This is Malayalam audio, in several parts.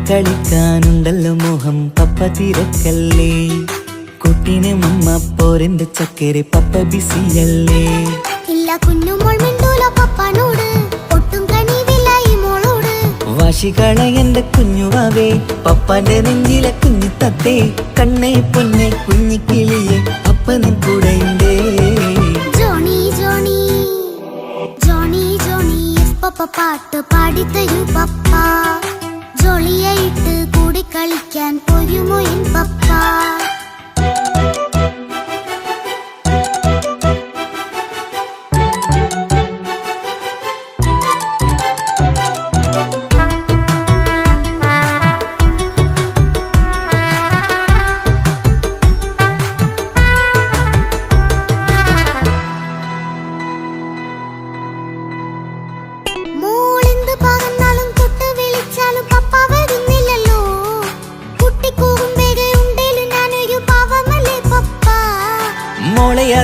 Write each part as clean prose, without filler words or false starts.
കളിക്കാനുണ്ടല്ലോ മോഹം പപ്പ തിരക്കല്ലേ. കുട്ടീനെ മമ്മ പോരെന്റെ ചക്കരെ പപ്പ ബിസിയല്ലേ. ഇല്ല കുഞ്ഞുമോൾ മിണ്ടൂല പപ്പനോട്, ഒട്ടും കനിവില്ല ഈ മോളോട്. വാശികള എന്റെ കുഞ്ഞുവാവേ, പപ്പാന്റെ നെഞ്ചിലെ കുഞ്ഞു തത്തേ. കണ്ണേ പൊന്നെ കുഞ്ഞിക്കിളിയെ പപ്പ നിൻ കൂടെയുണ്ടേ. ജോണി ജോണി ജോണി ജോണി പപ്പ പാട്ട് പാടിത്തരൂ പപ്പ. ജോളിയായിട്ട് കൂടി കളിക്കാൻ പോരുമോ എൻ പപ്പ.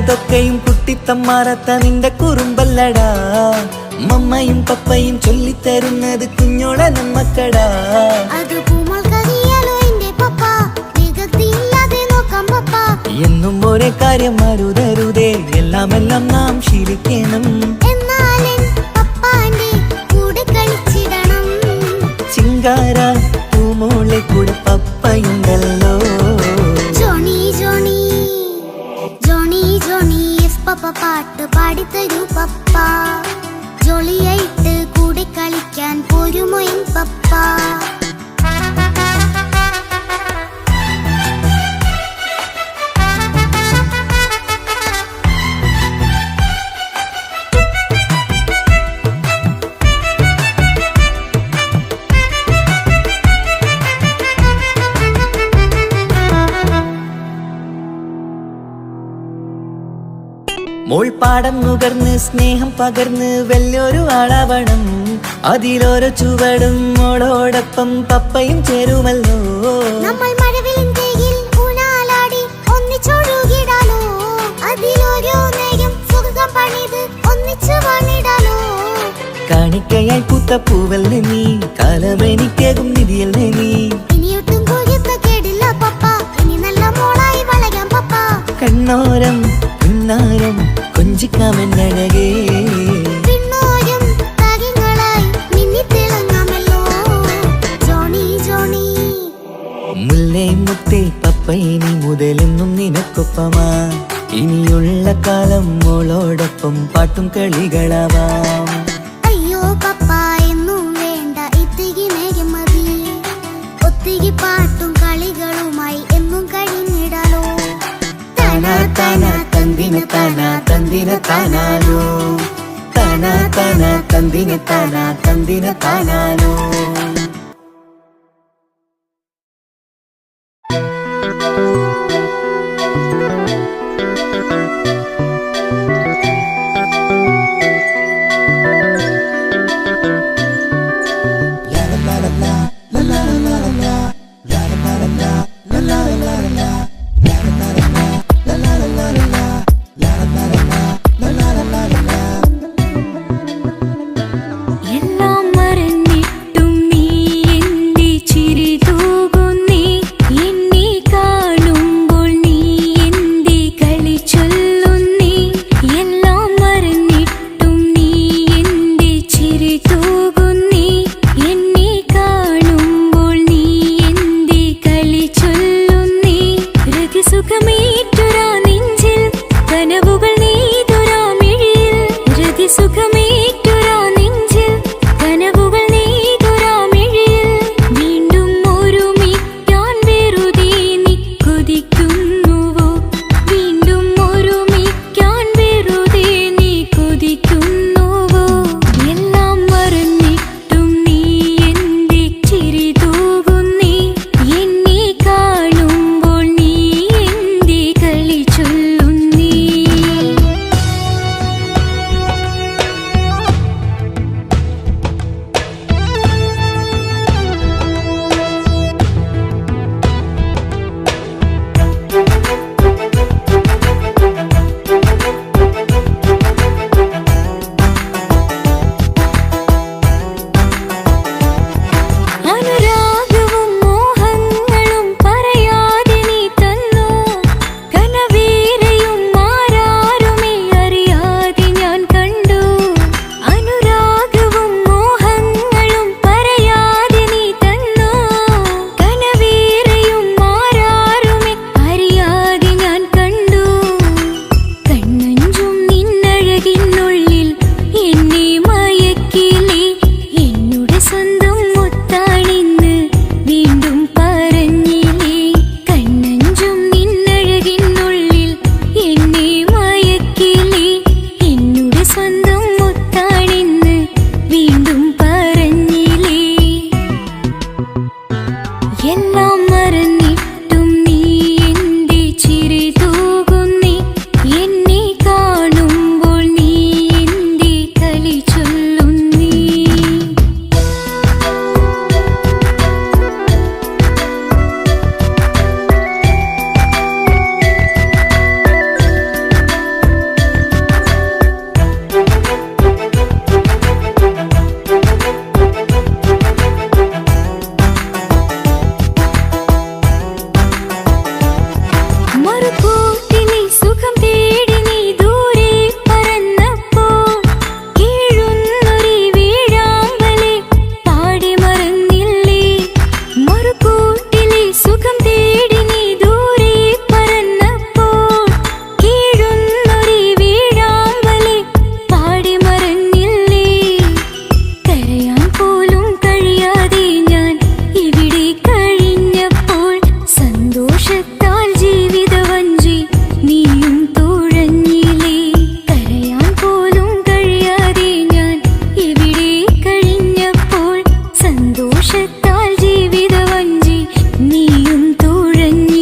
അതൊക്കെയും കുട്ടിത്തമ്മാറത്ത നിന്റെ കുറുമ്പല്ലടാ. മമ്മയും പപ്പയും ചൊല്ലിത്തരുന്നത് കുഞ്ഞോളെ നമ്മക്കടാ. എന്നും ഒരേ കാര്യം അരുതരുതേ, എല്ലാം എല്ലാം നാം ശീലിക്കണം. ചിങ്കാര പൂമോളെ കൂടെ പപ്പയുണ്ടല്ലോ. പപ്പ പാട്ട് പാടിത്തരൂ പപ്പ. ജോളിയായിട്ട് കൂടെ കളിക്കാൻ പോരുമോ എൻ പപ്പ. മോൾപ്പാടം നുകർന്ന് സ്നേഹം പകർന്ന് വലിയൊരു ആളാവണം. അതിലോരോ ചുവടും മോളോടൊപ്പം പപ്പയും ചേരുമല്ലോ. നമ്മൾ മഴവിലിൻ ഊനാലാടി ഒന്നിച്ചൊഴുകിടാലോ. അതിലോരോ നേരം സുഖം പണിത് ഒന്നിച്ചു വാണിടാലോ. കാണിക്കയായി പൂത്ത പൂവല്ലേ നീ, കാലമെനിക്കേകും നിധിയല്ലേ നീ. ഇനിയൊട്ടും കുരുത്ത കേടില്ല പപ്പ, ഇനി നല്ല മോളായി വളരാം പപ്പ. കണ്ണോരം പിന്നാരം കൊഞ്ചിക്കാമെന്നഴകേ. മുല്ലേ മുത്തേ പപ്പയിനി മുതലെന്നും നിനക്കൊപ്പമാ. ഇനിയുള്ള കാലം മോളോടൊപ്പം പാട്ടും കളികളാവാം. അയ്യോ പപ്പ എന്നും വേണ്ട ഇത്തിരി നേരം മതി. ഒത്തിരി പാട്ടും കളികളുമായി എന്നും കഴിഞ്ഞിടാലോ. താനാ താനാ തന്തിന താനാ തന്തിന താനാനോ. താനാ താനാ തന്തിന താനാ തന്തിന താനാനോ. ചിരി തൂകുന്നീ എന്നെ കാണുമ്പോൾ സന്തോഷത്താൽ ജീവിതവഞ്ചി നീയും തുഴഞ്ഞു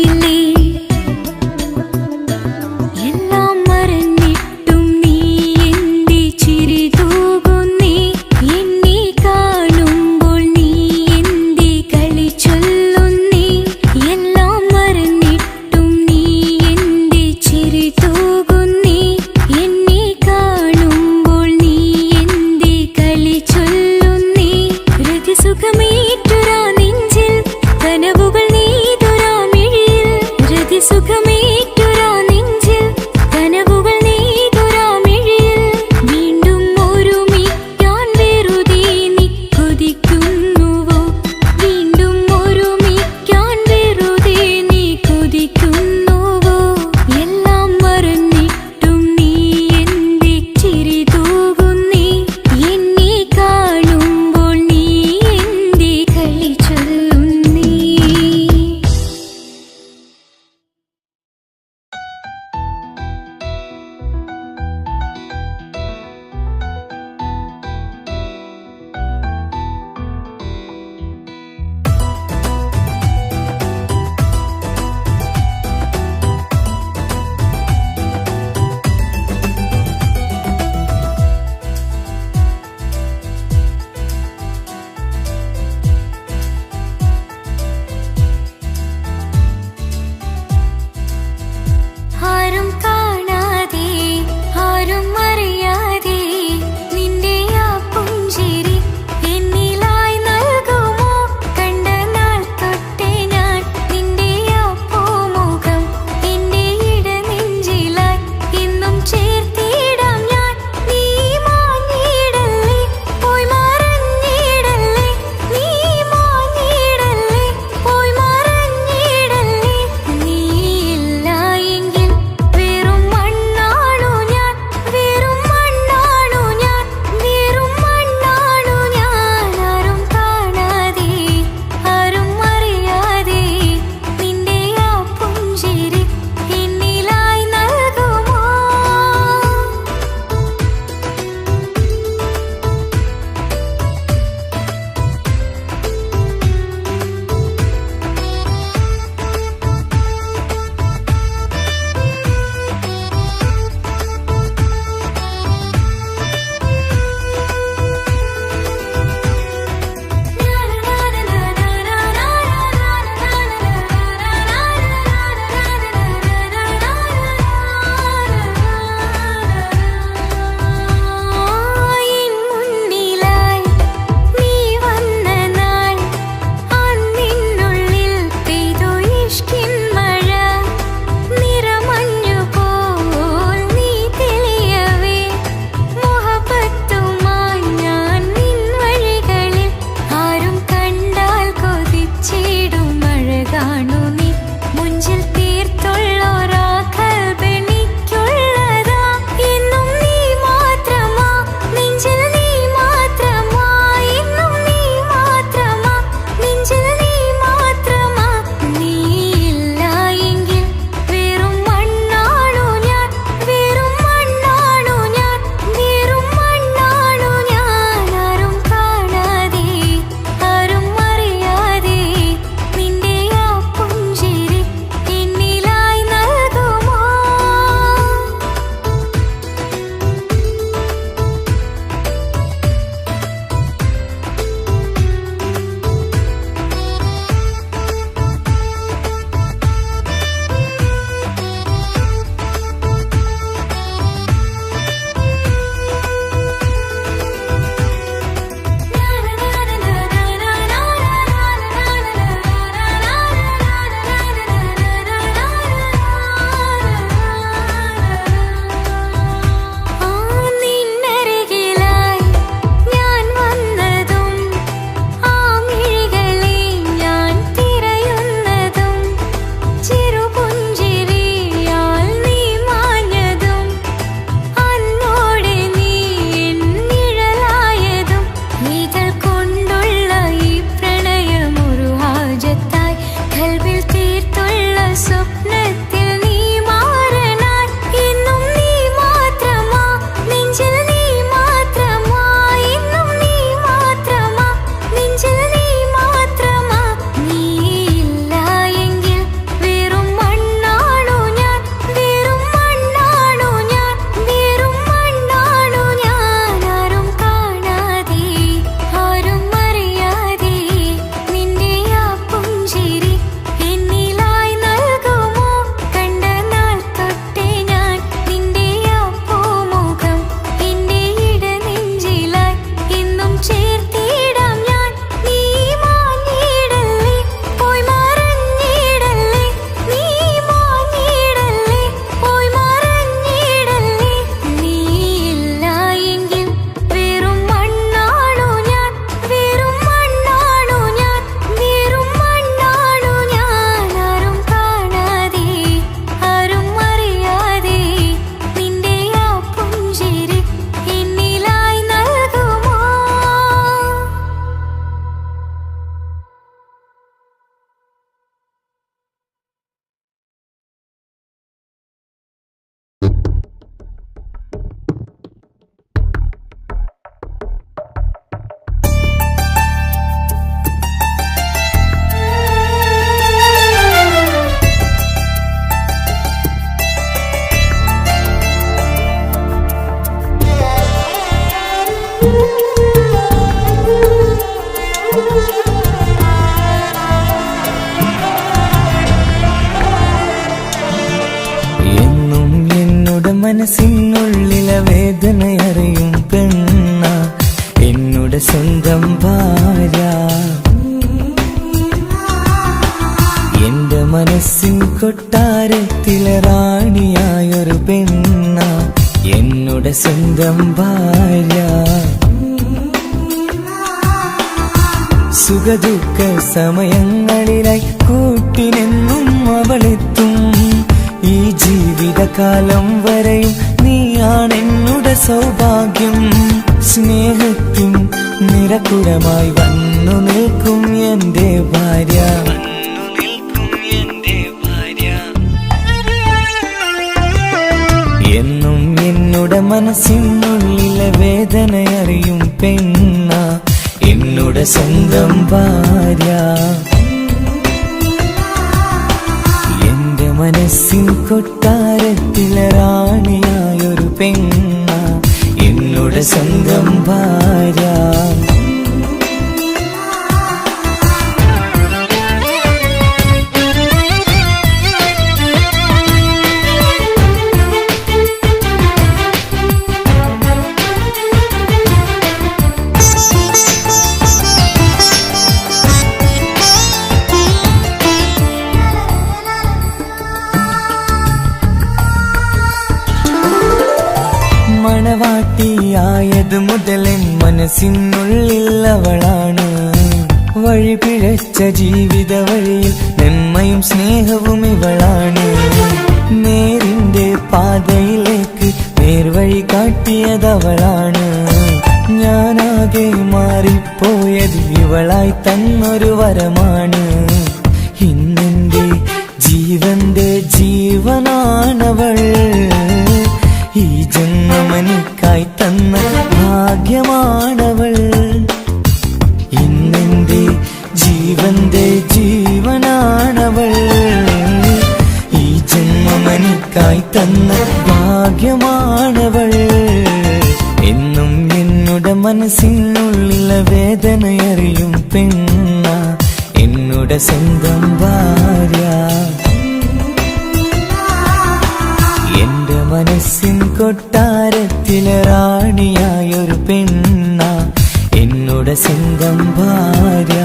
മനസ്സിനുള്ളിലെ വേദനയറിയും പെണ്ണ എന്നുടെ സ്വന്തം ഭാര്യ. എന്റെ മനസ്സിൻ കൊട്ടാരത്തിലെ റാണിയായൊരു പെണ്ണ എന്നുടെ സ്വന്തം ഭാര്യ. സുഖദുഃഖ സമയങ്ങളിലായി കൂട്ടിനെന്നും അവളെത്തും. ഈ ജീവിതകാലം വരെയും നീയാണെന്നുടെ സൗഭാഗ്യം. സ്നേഹത്തിൻ നിറകുടമായി വന്നു നിൽക്കും എന്റെ ഭാര്യ. എന്നും എന്നുടെ മനസ്സിനുള്ളിലെ വേദനയറിയും പെണ്ണ എന്നുടെ സ്വന്തം ഭാര്യ. എന്റെ മനസ്സിൻ കൊട്ടാരത്തിലെ റാണിയായൊരു പെണ്ണ എന്നുടെ സ്വന്തം ഭാര്യ. മണവാട്ടിയായത് മുതലൻ മനസ്സിനുള്ളിൽ അവളാണ്. വഴി പിഴച്ച ജീവിത വഴിയിൽ നന്മയും സ്നേഹവും ഇവളാണ്. നേരിന്റെ പാതയിലേക്ക് നേർവഴി കാട്ടിയതവളാണ്. ഞാനാകെ മാറിപ്പോയത് ഇവളായി തന്നൊരു വരമാണ്. ഇന്നെന്റെ ജീവന്റെ ജീവനാണവൾ. ഈ ജന്മമെനിക്കായി തന്ന ഭാഗ്യമാണവൾ. ഇന്നെന്റെ ജീവന്റെ ജീവനാണവൾ. ഈ ജന്മമെനിക്കായി തന്ന ഭാഗ്യമാണവൾ. എന്നും എന്നുടെ മനസ്സിനുള്ളിലെ വേദനയറിയും പെണ്ണ എന്നുടെ സ്വന്തം ഭാര്യ. എന്റെ മനസ്സിൻ കൊട്ടാരത്തിലെ റാണിയായൊരു പെണ്ണ എന്നുടെ സ്വന്തം ഭാര്യ.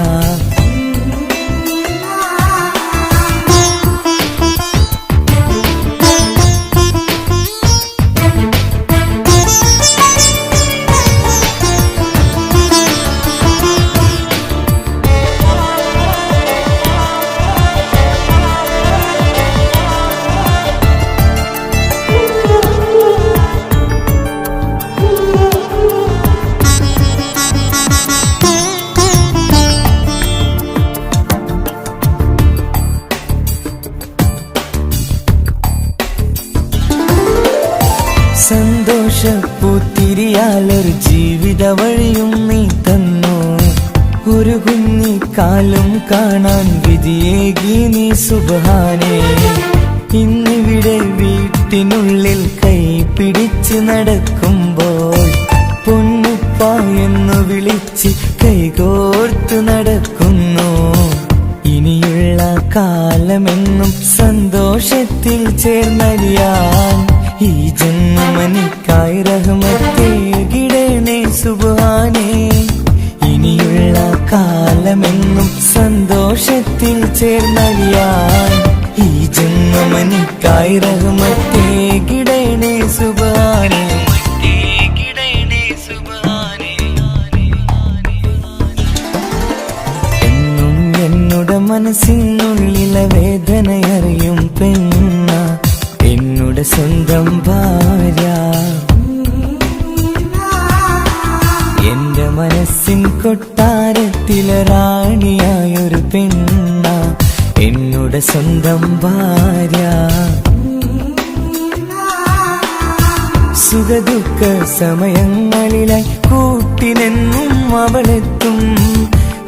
സന്തോഷപ്പൂത്തിരിയാലൊരു ജീവിത വഴിയും നീ തന്നു. ഒരു കുഞ്ഞിക്കാലും കാണാൻ വിധിയേകി നീ സുബ്ഹാനേ. ഇന്നിവിടെ വീട്ടിനുള്ളിൽ കൈ പിടിച്ച് നടക്കുമ്പോൾ പൊന്നുപ്പ എന്നു വിളിച്ച് കൈകോർത്ത് നടക്കുന്നു. ഇനിയുള്ള കാലമെന്നും സന്തോഷത്തിൽ ചേർന്നലിയാൻ ഈ ജന്മമെനിക്കായി റഹ്മത്തേകിടണേ സുബ്ഹാനേ. ഇനിയുള്ള കാലമെന്നും സന്തോഷത്തിൽ ചേർന്നലിയാൻ ഈ ജന്മമെനിക്കായി റഹ്മത്തേകിടണേ സുബ്ഹാനേ. എന്നും എന്നുടെ മനസ്സിനുള്ളിലെ വേദനയറിയും പെണ്ണ എന്നുടെ സ്വന്തം ഭാര്യ. എന്റെ മനസ്സിൻ കൊട്ടാരത്തിലെ റാണിയായൊരു പെണ്ണ എന്നുടെ സ്വന്തം ഭാര്യ. സുഖദുഃഖ സമയങ്ങളിലായി കൂട്ടിനെന്നും അവളെത്തും.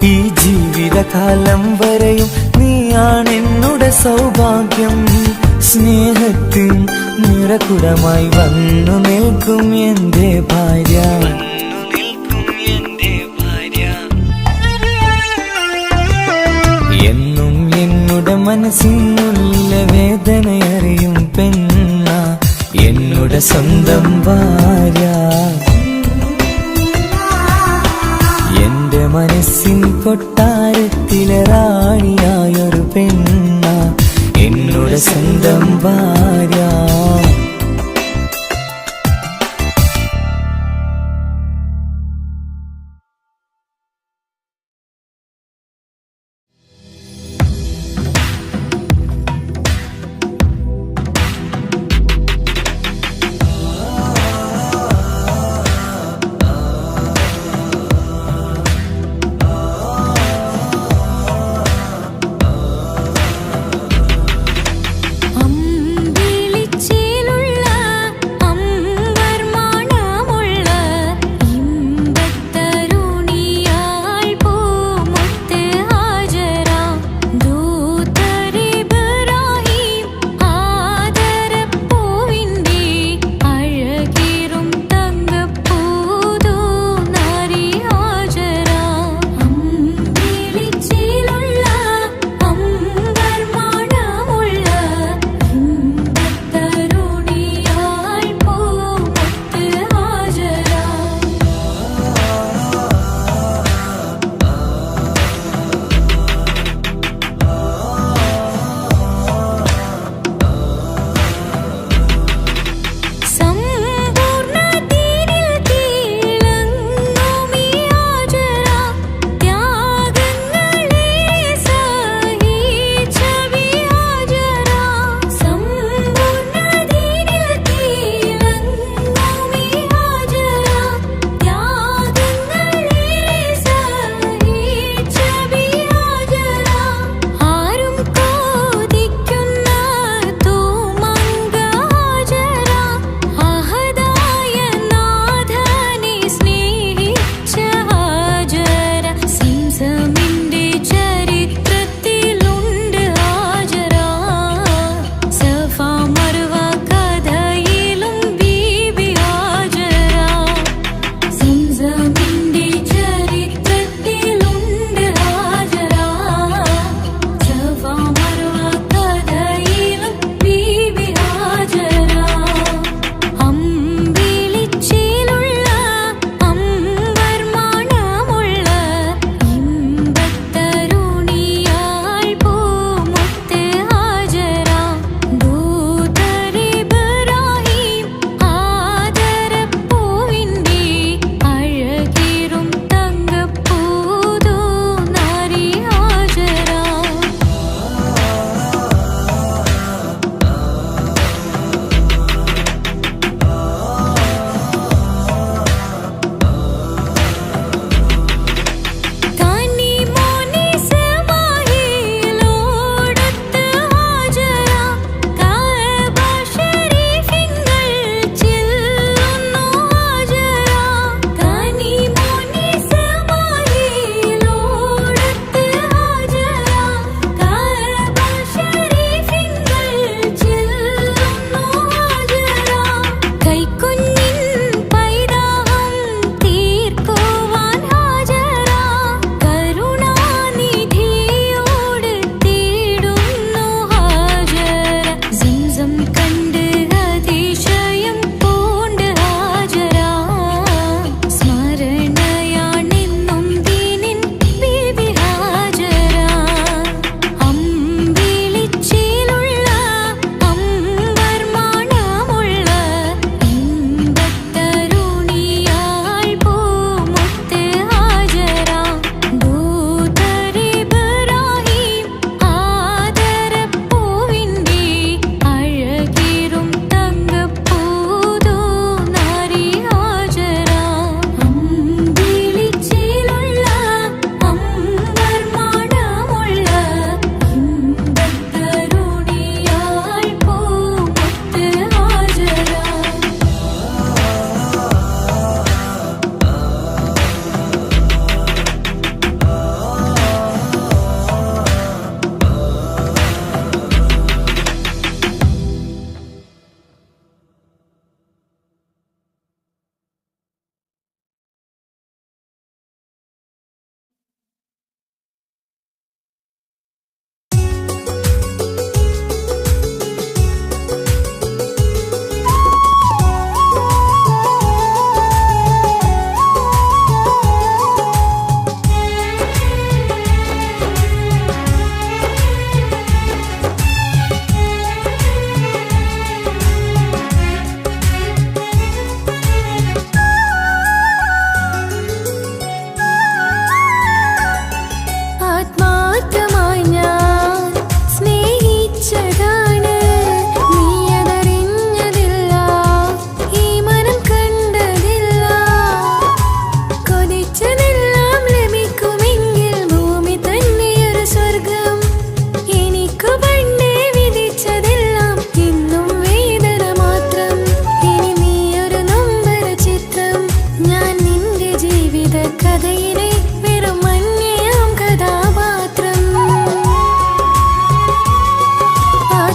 ഈ ജീവിതകാലം വരെയും നീയാണെന്നുടെ സൗഭാഗ്യം. സ്നേഹത്തിൻ നിറകുടമായി വന്നു നിൽക്കും എന്റെ ഭാര്യ. എന്നും എന്നുടെ മനസ്സിനുള്ളിലെ വേദനയറിയും പെണ്ണ എന്നുടെ സ്വന്തം ഭാര്യ. എന്റെ മനസ്സിൻ കൊട്ടാരത്തിലെ റാണിയായൊരു പെണ്ണ എന്നുടെ സ്വന്തം ഭാര്യ. അമ്പിളി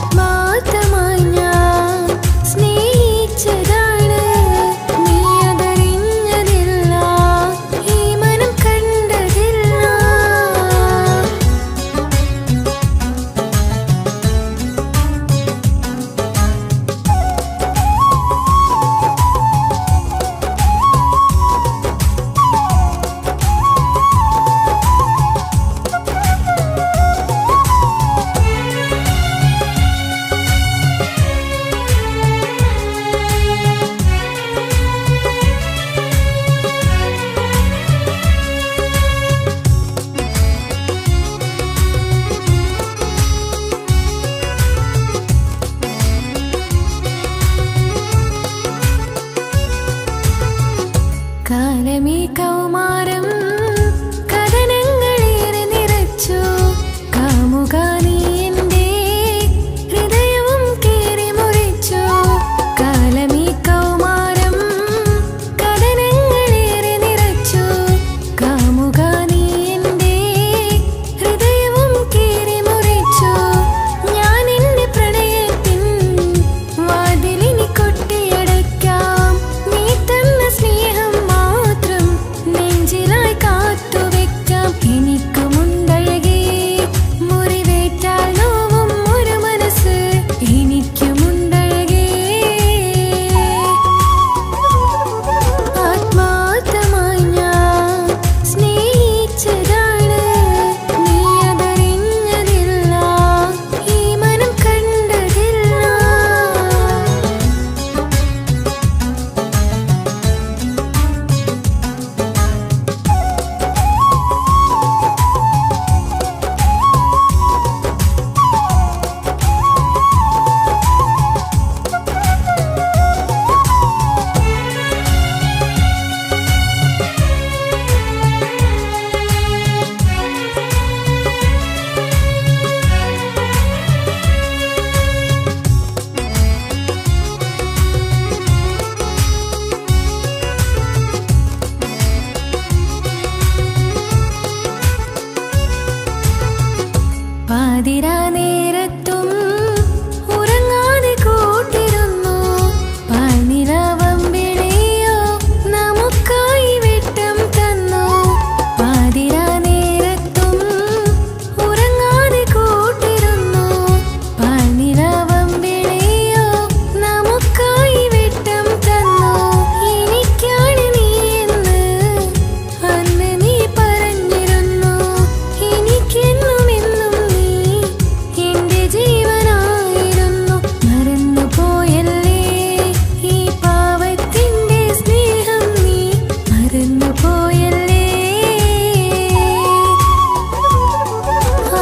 ആത്മാർത്ഥമായി ഞാൻ സ്നേഹിച്ചതാണ്, നീ അതറിഞ്ഞതില്ല, ഈ മനം കണ്ടതില്ല. കാലമേ കൗമാരം കഥനങ്ങളേറെ നിറച്ചു, കാമുക നീ എൻ്റെ ഹൃദയവും കീറി മുറിച്ചു. കാലമേ കൗമാരം കഥനങ്ങളേറെ നിറച്ചു, കാമുക നീ എൻ്റെ ഹൃദയവും കീറി മുറിച്ചു. ഞാൻ എൻ്റെ പ്രണയത്തിൻ വാതിലിനി കൊട്ടിയടയ്ക്കാം, നീ തന്ന സ്നേഹം മാത്രം നെഞ്ചിലായി കാത്തുവെക്കാം. എനിക്കുമുണ്ടഴകേ മുറിവേറ്റാൽ നോവും ഒരു മനസ്സ്, എനിക്കുമുണ്ടഴകേ. ആത്മാർത്ഥമായി ഞാൻ സ്നേഹിച്ചതാണ്, നീ അതറിഞ്ഞതില്ല, ഈ മനം കണ്ടതില്ല. പാതിരാ നേരത്തും ഉറങ്ങാതെ കൂട്ടിരുന്നു, പാൽനിലാവമ്പിളിയോ നമുക്കായി വെട്ടം തന്നു. പാതിരാ നേരത്തും ഉറങ്ങാതെ കൂട്ടിരുന്നു, പാൽനിലാവമ്പിളിയോ നമുക്കായി വെട്ടം തന്നു. എനിക്കാണ് നീ എന്ന് അന്ന് നീ പറഞ്ഞിരുന്നു, എനിക്കെന്നും എന്നും നീ എൻ്റെ ജീവനായിരുന്നു. മറന്നുപോയല്ലേ ഈ പാവത്തിൻ്റെ സ്നേഹം, നീ മറന്നുപോയല്ലേ.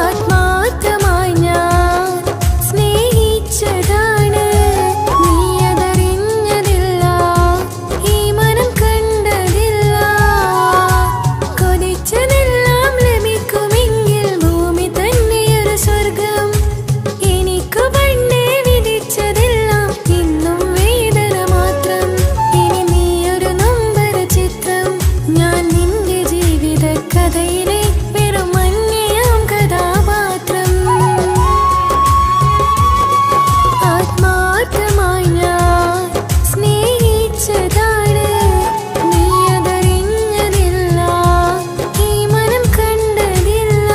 ആത്മാർത്ഥമായി ഞാൻ സ്നേഹിച്ചതാണ്, നീ അതറിഞ്ഞതില്ല, ഈ മനം കണ്ടതില്ല. കൊതിച്ചതെല്ലാം ലഭിക്കുമെങ്കിൽ ഭൂമി തന്നെയൊരു സ്വർഗം, എനിക്കു പണ്ടേ വിധിച്ചതെല്ലാം ഇന്നും വേദന മാത്രം. ഇനി നീയൊരു നൊമ്പര ചിത്രം, ഞാൻ നിന്റെ ജീവിത കഥയിലെ വെറും അന്യയാം കഥാപാത്രം. ആത്മാർത്ഥമായി ഞാൻ സ്നേഹിച്ചതാണ്, നീ അതറിഞ്ഞതില്ല, ഈ മനം കണ്ടതില്ല.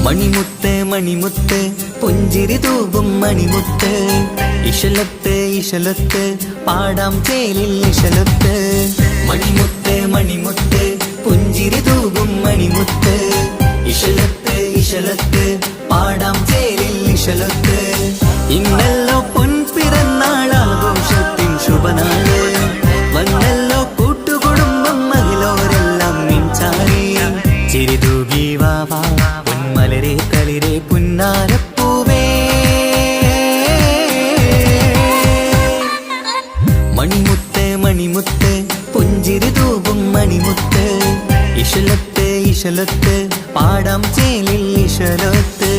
മണിമുത്ത് മണിമുത്ത് പുഞ്ചിരി തൂകും മണിമുത്ത്, ഇശലത്ത് ഇശലത്ത് പാടാം ചേലിൽ ഇശലത്ത്. മണിമുത്ത് മണിമുത്ത് പുഞ്ചിരി തൂകും മണിമുത്ത്, ഇശലത്ത് ഇശ ഇശലത്ത് പാടാം ചേലിൽ ഇശലത്ത് ഇന്നല്ലോ പൊൻപിറന്നാളാഘോഷത്തിൻ ശുഭനാള് വന്നല്ലോ കൂട്ടുകുടുംബം മഹിളോരെല്ലാം നിൻചാരി ചിരിതൂകി വാവാ പൊന്മലരെ കളിരെ പുന്നാരപ്പൂവേ മണിമുത്ത് മണിമുത്ത് പുഞ്ചിരി തൂകും മണിമുത്ത് ഇശലത്ത് ഇശലത്ത് പാടാം ചേലിൽ ഇശലത്ത്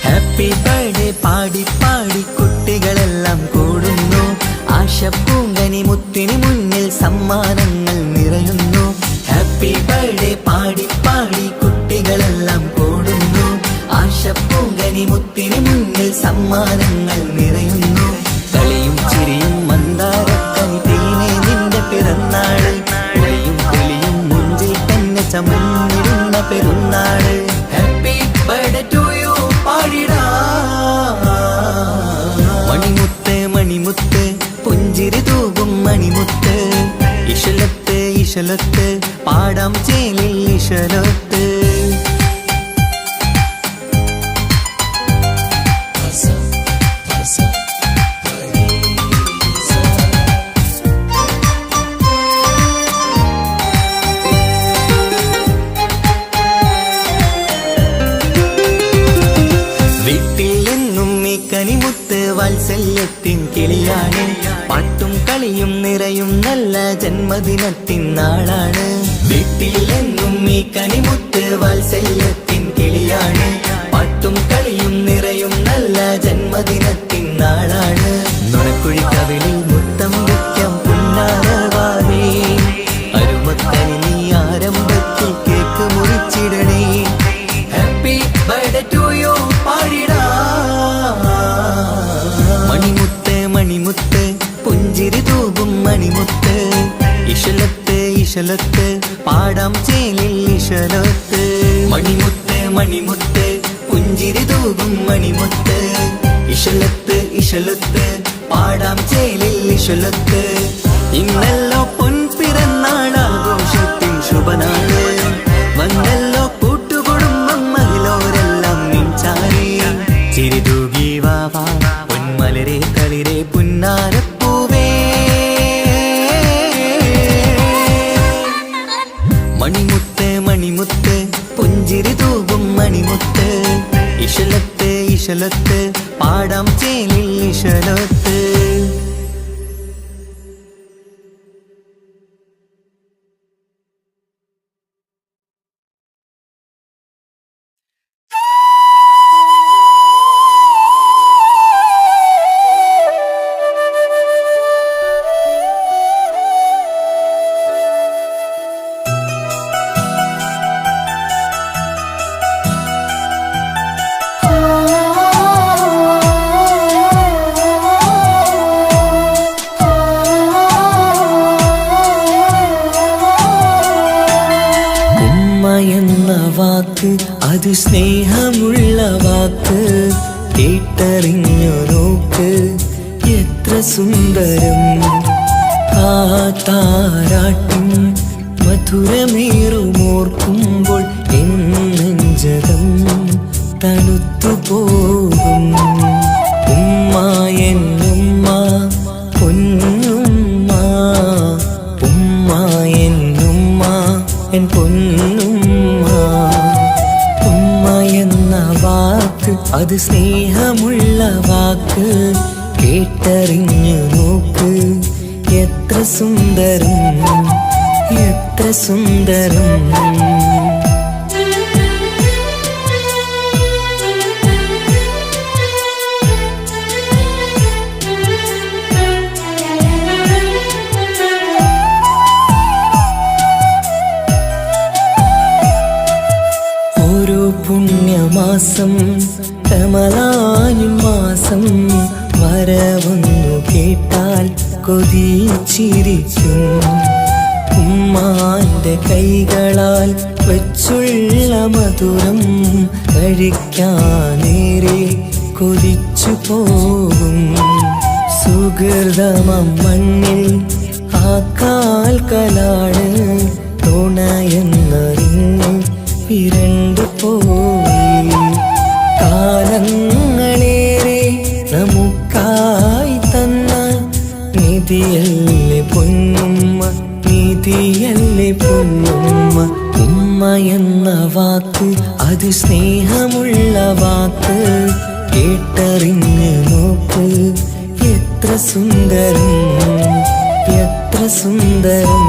ഹാപ്പി ബർത്ത്ഡേ പാടി പാടി കുട്ടികളെല്ലാം കൂടുന്നു ആശപ്പൂങ്കനി മുത്തിന് മുന്നിൽ സമ്മാനങ്ങൾ നിറയുന്നു ഹാപ്പി ബർത്ത്ഡേ പാടി പാടി കുട്ടികളെല്ലാം കൂടുന്നു ആശപ്പൂങ്കനി മുത്തിന് മുന്നിൽ സമ്മാനങ്ങൾ നിറയുന്നു കളിയും ചിരിയും മന്ദാരക്കനി തേനെ നിന്റെ പിറന്നാള് ഒളിയും തെളിയും മുഞ്ചിൽ തന്നെ ചമന്നിടുന്ന പെരുന്നാള് ഹാപ്പി ബർത്ത്ഡേ ടു യു പാടിടാ മണിമുത്ത് മണിമുത്ത് പുഞ്ചിരി തൂകും മണിമുത്ത് ഇശലത്ത് ഇശലത്ത് പാടാം ചേലിൽ ഇശലത്ത് കനിമുത്ത് വാത്സല്യത്തിൻ കിളിയാണ് പാട്ടും കളിയും നിറയും നല്ല ജന്മദിനത്തിൻ നാളാണ് വീട്ടിൽ എന്നും ഈ കനിമുത്ത് വാത്സല്യത്തിൻ കിളിയാണ് പാട്ടും കളിയും നിറയും നല്ല ജന്മദിനത്തിൻ നാളാണ് നുണക്കുഴി കവിളിൽ മുത്തം വയ്ക്കാം പുന്നാരവാവേ അരുമക്കനി നീ ആരംഭത്തിൽ കേക്ക് മുറിച്ചിടണേ ഹാപ്പി ബർത്ത്ഡേ ടു യു പാടിടാ മണിമുത്ത് മണിമുത്ത് പുഞ്ചിരി തൂകും മണിമുത്ത് ഇശലത്ത് ഇശലത്ത് പാടാം ചേലിൽ ഇശലത്ത് മണിമുത്ത് മണിമുത്ത് പുഞ്ചിരി തൂകും മണിമുത്ത് ഇശലത്ത് ഇശലത്ത് പാടാം ചേലിൽ ഇശലത്ത് ഇന്നല്ലോ പൊൻപിറന്നാളാഘോഷത്തിൻ ശുഭനാള് വന്നല്ലോ കൂട്ടുകുടുംബം മഹിളോരെല്ലാം നിൻചാരി ചിരിതൂകി വാവാ പൊന്മലരെ കളിരെ പുന്നാരപ്പൂവേ മണിമുത്ത് മണിമുത്ത് പുഞ്ചിരി തൂകും മണിമുത്ത് ഇശലത്ത് ഇശലത്ത് പാടാം ചേലിൽ ഇശലത്ത് വാക്ക് അത് സ്നേഹമുള്ള വാക്ക് കേട്ടറിഞ്ഞു നോക്ക് എത്ര സുന്ദരം ആ താരാട്ടും മധുരമേറുമോർക്കുമ്പോൾ എന്നെഞ്ചകം തണുത്തു പോകും ഉമ്മ എന്നുമ്മ പൊന്നുമ്മ ഉമ്മ എന്നുമ്മ എൻ പൊന്നുമ്മ ഉമ്മ എന്ന വാക്ക് അത് സ്നേഹമുള്ള വാക്ക് കേട്ടറിഞ്ഞു നോക്ക് എത്ര സുന്ദരം എത്ര സുന്ദരം ഓരോ പുണ്യമാസം റമളാനിൻ മാസം വരവെന്നു കേട്ടാൽ കൊതിച്ചിരിക്കും ഉമ്മ ഉമ്മാന്റെ കൈകളാൽ വെച്ചുള്ള മധുരം കഴിക്കാനേറെ കൊതിച്ചു പോകും. സുഹൃതമം മണ്ണിൽ ആ കാൽക്കലാണ് തുണയെന്നറിഞ്ഞ് പിരണ്ടു പോയി. കാലങ്ങളേറെ നമുക്കായി തന്ന നിധിയല്ലേ പൊന്നുമ്മ, നിധിയല്ലേ പൊന്നുമ്മ. ഉമ്മ എന്ന വാക്ക് അത് സ്നേഹമുള്ള വാക്ക്, കേട്ടറിഞ്ഞ് നോക്ക് എത്ര സുന്ദരം, എത്ര സുന്ദരം.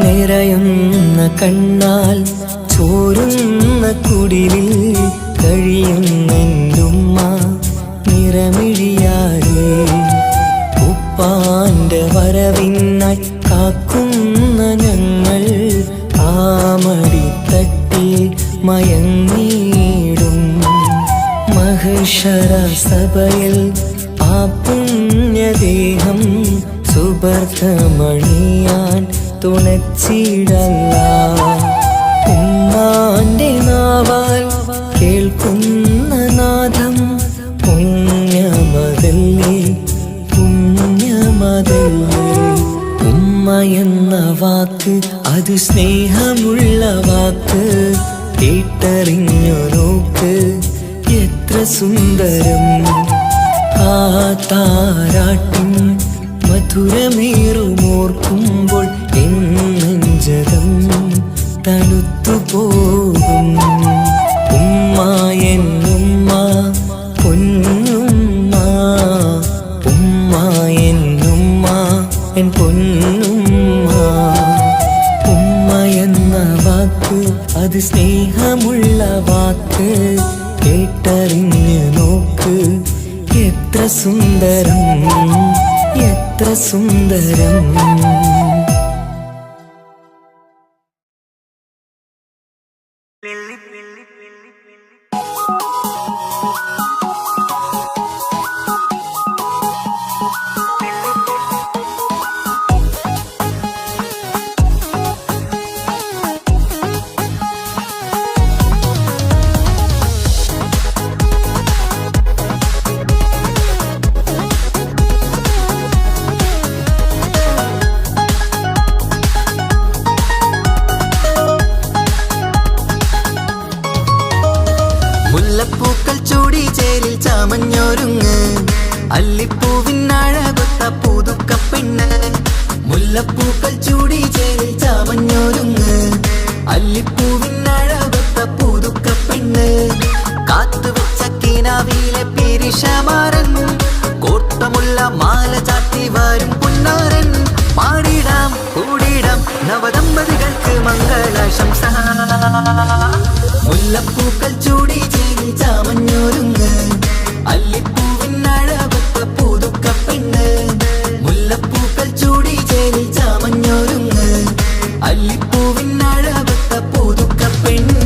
നിറയുന്ന കണ്ണാൽ ചോരുന്ന കുടിലിൽ കഴിയുന്നുമ്മ നിറമിഴിയാതെ. ഉപ്പാന്റെ വരവിനായി കാക്കുന്ന ഞങ്ങൾ ആ മടിത്തട്ടിൽ മയങ്ങിയിടും. മഹ്ശറ സഭയിൽ ആ പുണ്യദേഹം സുബർത്തമണിയാൻ തുണച്ചിടല്ല. ഉമ്മാന്റെ നാവാൽ കേൾക്കുന്ന നാദം പുണ്യമതല്ലേ, പുണ്യമതല്ലേ. ഉമ്മ എന്ന വാക്ക് അത് സ്നേഹമുള്ള വാക്ക്, കേട്ടറിഞ്ഞു നോക്ക് എത്ര സുന്ദരം. ആ താരാട്ടിൻ മധുരമേറുമോർക്കുമ്പോൾ നെഞ്ചകം തണുത്തു പോകും. ഉമ്മ എന്നുമ്മ പൊന്നുമ്മ, ഉമ്മ എന്നുമ്മ എൻ പൊന്നുമ്മ. ഉമ്മ എന്ന വാക്ക് അത് സ്നേഹമുള്ള വാക്ക്, കേട്ടറിഞ്ഞ് നോക്ക് എത്ര സുന്ദരം, എത്ര സുന്ദരം. മുല്ലപ്പൂക്കൾ ചൂടി ചേലിൽ ചാമഞ്ഞൊരുങ്ങ്, അല്ലിപ്പൂവിനഴകൊത്ത പുതുക്കപ്പെണ്ണ്. മുല്ലപ്പൂക്കൾ ചൂടി ചേലിൽ ചാമഞ്ഞൊരുങ്ങ്, അല്ലിപ്പൂവിനഴകൊത്ത പുതുക്കപ്പെണ്ണ്. കാത്തുവെച്ച കിനാവിലെ പിരിശമാരൻ, കോർത്തമുള്ള മാല ചാട്ടി വരും പുന്നാരൻ. പാടിടാം കൂടിടാം നവദമ്പതികൾക്ക് മംഗളാശംസ. മുല്ലപ്പൂക്കൾ ചൂടി ചേരി ചാമഞ്ഞൊരുങ്ങ്, അല്ലിപ്പൂവിനഴകൊത്ത പുതുക്കപ്പെണ്ണ്. മുല്ലപ്പൂക്കൾ ചൂടി ചേരി ചാമഞ്ഞൊരുങ്ങ്, അല്ലിപ്പൂവിനഴകൊത്ത പുതുക്കപ്പെണ്ണ്.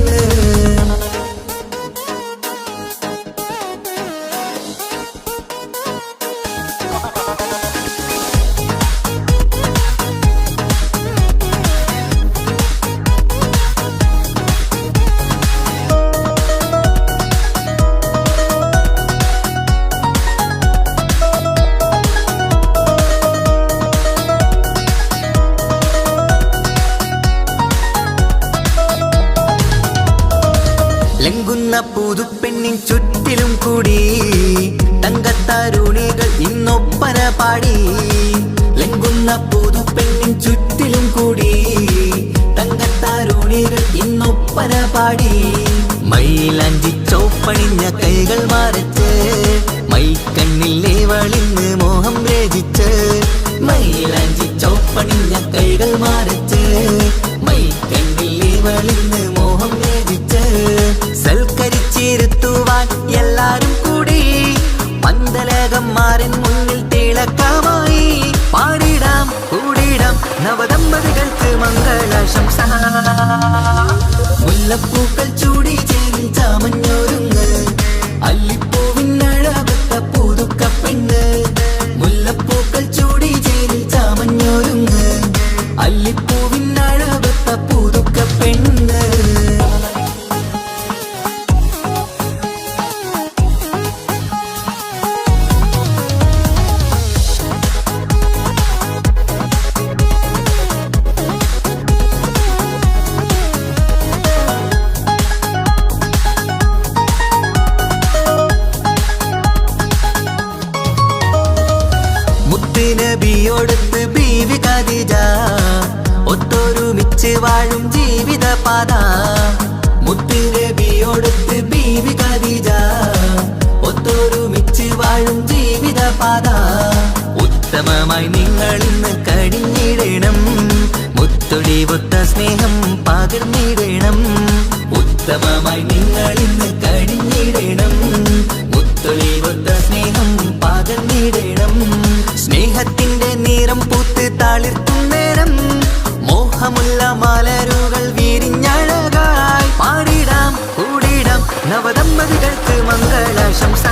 ലംഘുന്ന പുതുപ്പെണ്ണിൻ ചുറ്റിലും കൂടി തങ്കത്താരുണികൾ ഇന്നൊപ്പന പാടി. ലംഘുന്ന പുതുപ്പെണ്ണിൻ ചുറ്റിലും കൂടി തങ്കത്താരുണികൾ ഇന്നൊപ്പന പാടി. മൈലാഞ്ചി ചോപ്പണിഞ്ഞ കൈകൾ മറച്ച്, മൈക്കണ്ണിലെ വളിന്ന് മോഹം രചിച്ച്. മൈലാഞ്ചി ചോപ്പണിഞ്ഞ കൈകൾ മറച്ച്, മൈക്കണ്ണിലെ വളിന്ന് മോഹം രചിച്ച്. സൽക്കരിച്ചിരുത്തുവാൻ എല്ലാരും കൂടി പന്തലകന്മാരൻ മുന്നിൽ തിളക്കമായി. പാടിടാം കൂടിടാം നവ മുല്ലപ്പൂക്കൾ ചൂടി ചേരി ചാമഞ്ഞൊരുങ്ങ് അല്ലിപ്പൂവിനഴകത്ത പുതുക്ക പെണ്ണ് മുല്ലപ്പൂക്കൾ ചൂടി ചേരി ചാമഞ്ഞൊരുങ്ങ് അല്ലിപ്പൂവിനഴകത്ത പുതുക്ക പെണ്ണ് നബിയോടൊത്ത് ബീവി ഖദീജ ഒത്തൊരുമിച്ച് വാഴും ജീവിത പാത മുത്ത് നബിയോടൊത്ത് ബീവി ഖദീജ ഒത്തൊരുമിച്ച് വാഴും ജീവിത പാത ഉത്തമമായി നിങ്ങൾ ഇന്ന് കഴിഞ്ഞിടണം മുത്തൊടി ഒത്ത സ്നേഹം പകർന്നിടണം ഉത്തമമായി നിങ്ങൾ ഇന്ന് കഴിഞ്ഞിടണം മുത്തൊടി ഒത്ത സ്നേഹം പകർന്നിടണം സ്നേഹത്തിന്റെ നിറം പൂത്ത് താളിർക്കും നേരം മോഹമുള്ള മലരുകൾ വിരിഞ്ഞഴകായി പാടിടാം കൂടിടാം നവദമ്പതികൾക്ക് മംഗളാശംസ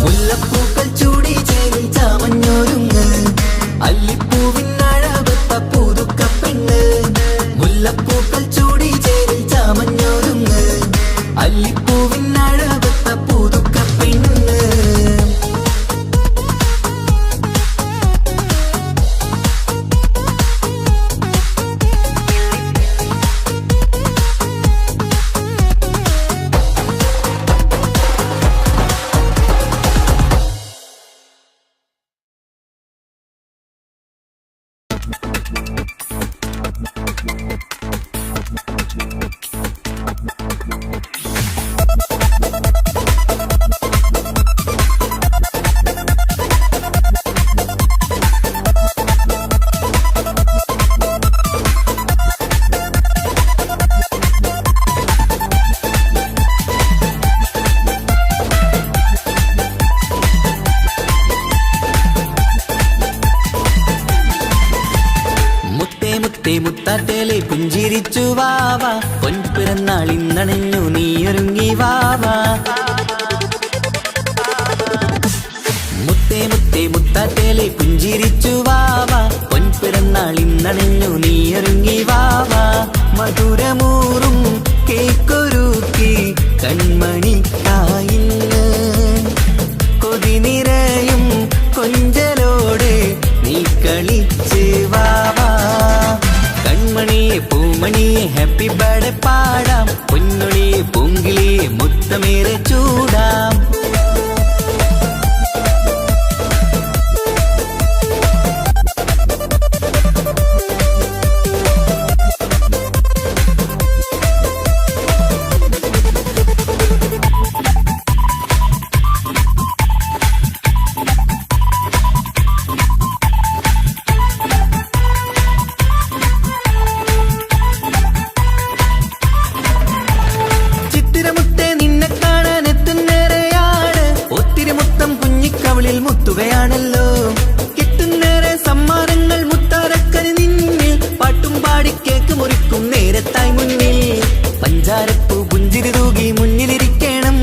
മുല്ലപ്പൂക്കൾ ചൂടി ചേരി ചാമഞ്ഞൊരുങ്ങ് അല്ലിപ്പൂവിനഴകത്ത പുതുക്ക പെണ്ണ് മുല്ലപ്പൂക്കൾ ചൂടി ചേരി ചാമഞ്ഞൊരുങ്ങ് അല്ലിപ്പൂവിനഴകത്ത പുതുക്ക പെണ്ണ് മുത്താട്ടേലെ പുഞ്ചിരിച്ചു വാവ പൊൻപിറന്നാൾ ഇന്നണഞ്ഞു നീയൊരുങ്ങി വാവ മുത്തേ മുത്തേ മുത്താട്ടേലെ പുഞ്ചിരിച്ചു വാവ പൊൻപിറന്നാൾ ഇന്നണഞ്ഞു നീയൊരുങ്ങി വാവ മധുരമൂറും കേക്കൊരുക്കി കൺമണിക്കായിന്ന് കൊതി നിറയും കൊഞ്ചലോടെ നീ കളിച്ച് വാവാ കൺമണിയെ പൂമണിയെ ഹാപ്പി ബർത്ത്ഡേ പാടാം പൊന്നൊളിയെ പൂങ്കിളിയെ മുത്തമേറെ ചൂടാം മുത്തുകയാണല്ലോ കിട്ടുന്നേറെ സമ്മാനങ്ങൾ മുത്താരക്കനി നിന്നിൽ പാട്ടും പാടി കേക്ക് മുറിക്കും നേരത്തായി മുന്നിൽ പഞ്ചാരപ്പൂ പുഞ്ചിരി തൂകി മുന്നിലിരിക്കണം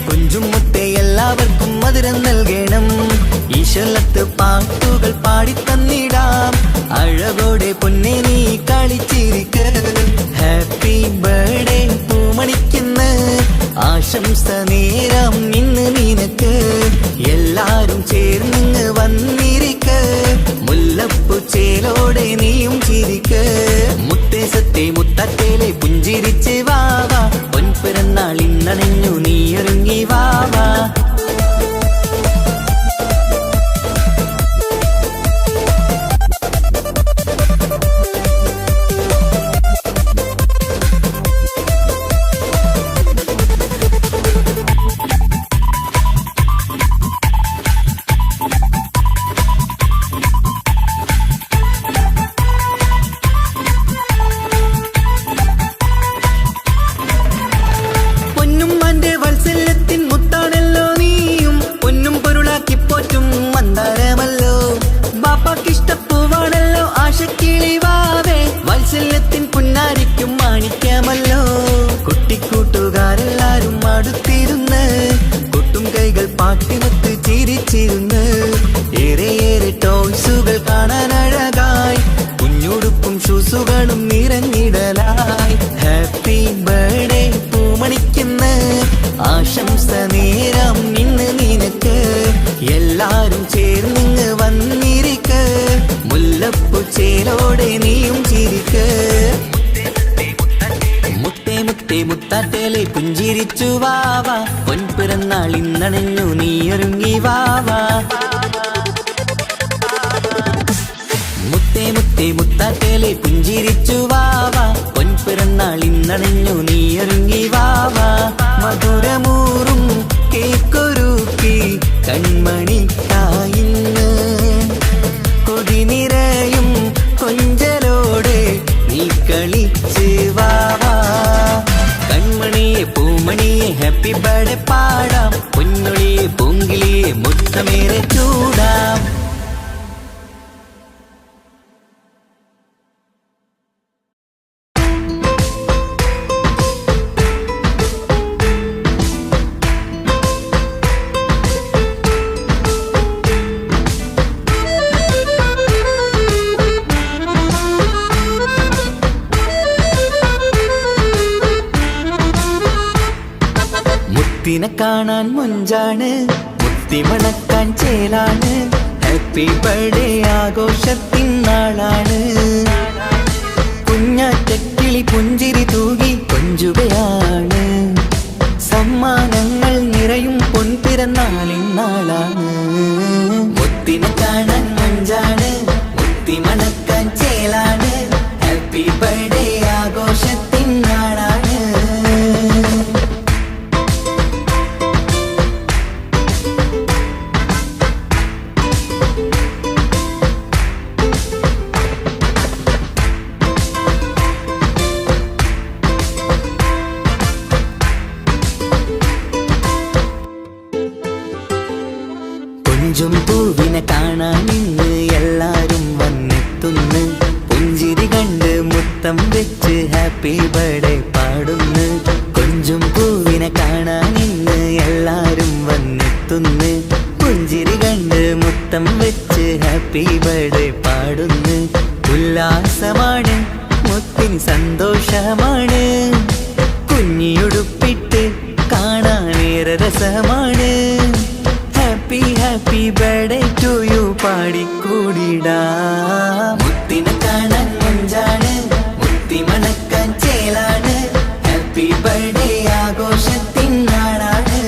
കൊഞ്ചും മുത്തേ എല്ലാവർക്കും മധുരം നൽകണം ഈശ്വലത്ത് പാട്ടുകൾ പാടിത്തന്നിടാം അഴകോടെ പൊന്നെ നീ കളിച്ചിരിക്ക ഹാപ്പി ബർത്ത്ഡേ പൂമണിക്കുന്ന് ആശംസ നേരം ഇന്ന് നിനക്ക് എല്ലാരും ചേർന്നിങ്ങ് വന്നിരിക്ക് മുല്ലപ്പൂ ചേലോടെ നീയും ചിരിക്ക് മുത്തേ സത്തേ മുത്തത്തേലെ പുഞ്ചിരിച്ച് വാവാ പൊൻപിറന്നാൾ ഇന്നണഞ്ഞു നീയൊരുങ്ങി വാവാ ക്ഷണിക്കാമല്ലോ. കുട്ടിക്കൂട്ടുകാരെല്ലാരും അടുത്തിരുന്ന് കൊട്ടും കൈകൾ പാട്ടിമൊത്ത് ചിരിച്ചിരുന്ന് ഏറെ ടോയ്സുകൾ കാണാൻ അഴകായി കുഞ്ഞുടുപ്പും ഷൂസുകളും നിറഞ്ഞിടലായി. ഹാപ്പി ബർത്ത്ഡേ പൂമണിക്കുന്ന ആശംസ നേരം ഇന്ന് നിനക്ക്. എല്ലാരും ചേർന്നിങ്ങ് വന്നിരിക്ക് മുല്ലപ്പൂ ചേലോടെ നീയും ചിരിക്ക്. മുത്തേ മുത്തേ മുത്താട്ടേലെ പുഞ്ചിരിച്ചു വാവാ പൊൻപിറന്നാൾ ഇന്നണഞ്ഞു നീ ഒരുങ്ങി വാവാ. മുത്തേ മുത്തേ മുത്താട്ടേലെ പുഞ്ചിരിച്ചു വാവാ പൊൻപിറന്നാൾ ഇന്നണഞ്ഞു നീ ഒരുങ്ങി വാവാ. മധുരമൂറും കേക്കൊരുക്കി കൺമണിക്കായിന്ന് കൊതി നിറയും കൊഞ്ചലോടെ നീ കളിച്ച് വാവാ. കൺമണിയെ പൂമണിയെ ഹാപ്പി ബർത്ത്ഡേ പാടാം പൊന്നൊളിയെ പൂങ്കിളിയെ മുത്തമേറെ ചൂടാം. മുത്തിനെ കാണാൻ മൊഞ്ചാണ് മുത്തിമണക്കാൻ ചേലാണ്. Happy birthday ആഘോഷത്തിൻ നാളാണ്. കുഞ്ഞാറ്റക്കിളി പുഞ്ചിരി തൂകി കൊഞ്ചുകയാണ്. സമ്മാനങ്ങൾ നിറയും പൊൻപിറന്നാളിൻ നാളാണ്. മുത്തിനെ കാണാൻ മൊഞ്ചാണ് മുത്തിമണക്കാൻ ചേലാണ്. Happy birthday ആഘോഷത്തിൻ നാളാണ്. കൊഞ്ചും പൂവിനെ കാണാൻ ഇന്ന് എല്ലാരും വന്നെത്തുന്നു. പുഞ്ചിരി കണ്ട് മുത്തം വെച്ച് ഹാപ്പി ബർത്ത്ഡേ പാടുന്നു. കൊഞ്ചും പൂവിനെ കാണാൻ ഇന്ന് എല്ലാരും വന്നെത്തുന്നു. പുഞ്ചിരി കണ്ട് മുത്തം വെച്ച് ഹാപ്പി ബർത്ത്ഡേ പാടുന്നു. ഉല്ലാസമാണ് മുത്തിന് സന്തോഷമാണ്. കുഞ്ഞിയുടുപ്പിട്ട് കാണാനേറെ രസമാണ്. Happy happy birthday to you പാടിക്കൂടിടാ. മുത്തിനെ കാണാൻ മൊഞ്ചാണ് മുത്തിമണക്കാൻ ചേലാണ്. Happy birthday ആഘോഷത്തിൻ നാളാണ്.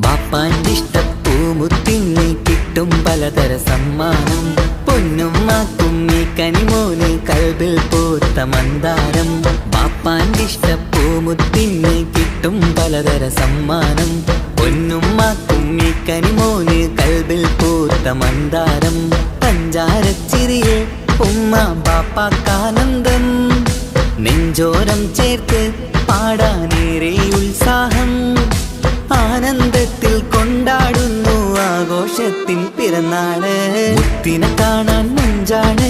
ബാപ്പാന്റെ ഇഷ്ടപ്പൂമുത്തിന് കിട്ടും പലതര സമ്മാനം. പൊന്നുമ്മാക്കും ഈ കനിമോന് കൽബിൽ പൂത്ത മന്ദാരം. ബാപ്പാന്റെ ഇഷ്ടപ്പൂമുത്തിന് കിട്ടും പലതര സമ്മാനം. പൊന്നുമ്മാക്കും ഈ കനിമോന് കൽബിൽ പൂത്ത മന്ദാരം. പഞ്ചാരച്ചിരിയെ ഉമ്മ ബാപ്പാക്കാനന്ദം. നെഞ്ചോരം ചേർത്ത് പാടാനേറെ ഉത്സാഹം. ആനന്ദത്തിൽ കൊണ്ടാടുന്നു ആഘോഷത്തിൻ പിറന്നാള്. മുത്തിനെ കാണാൻ മൊഞ്ചാണ്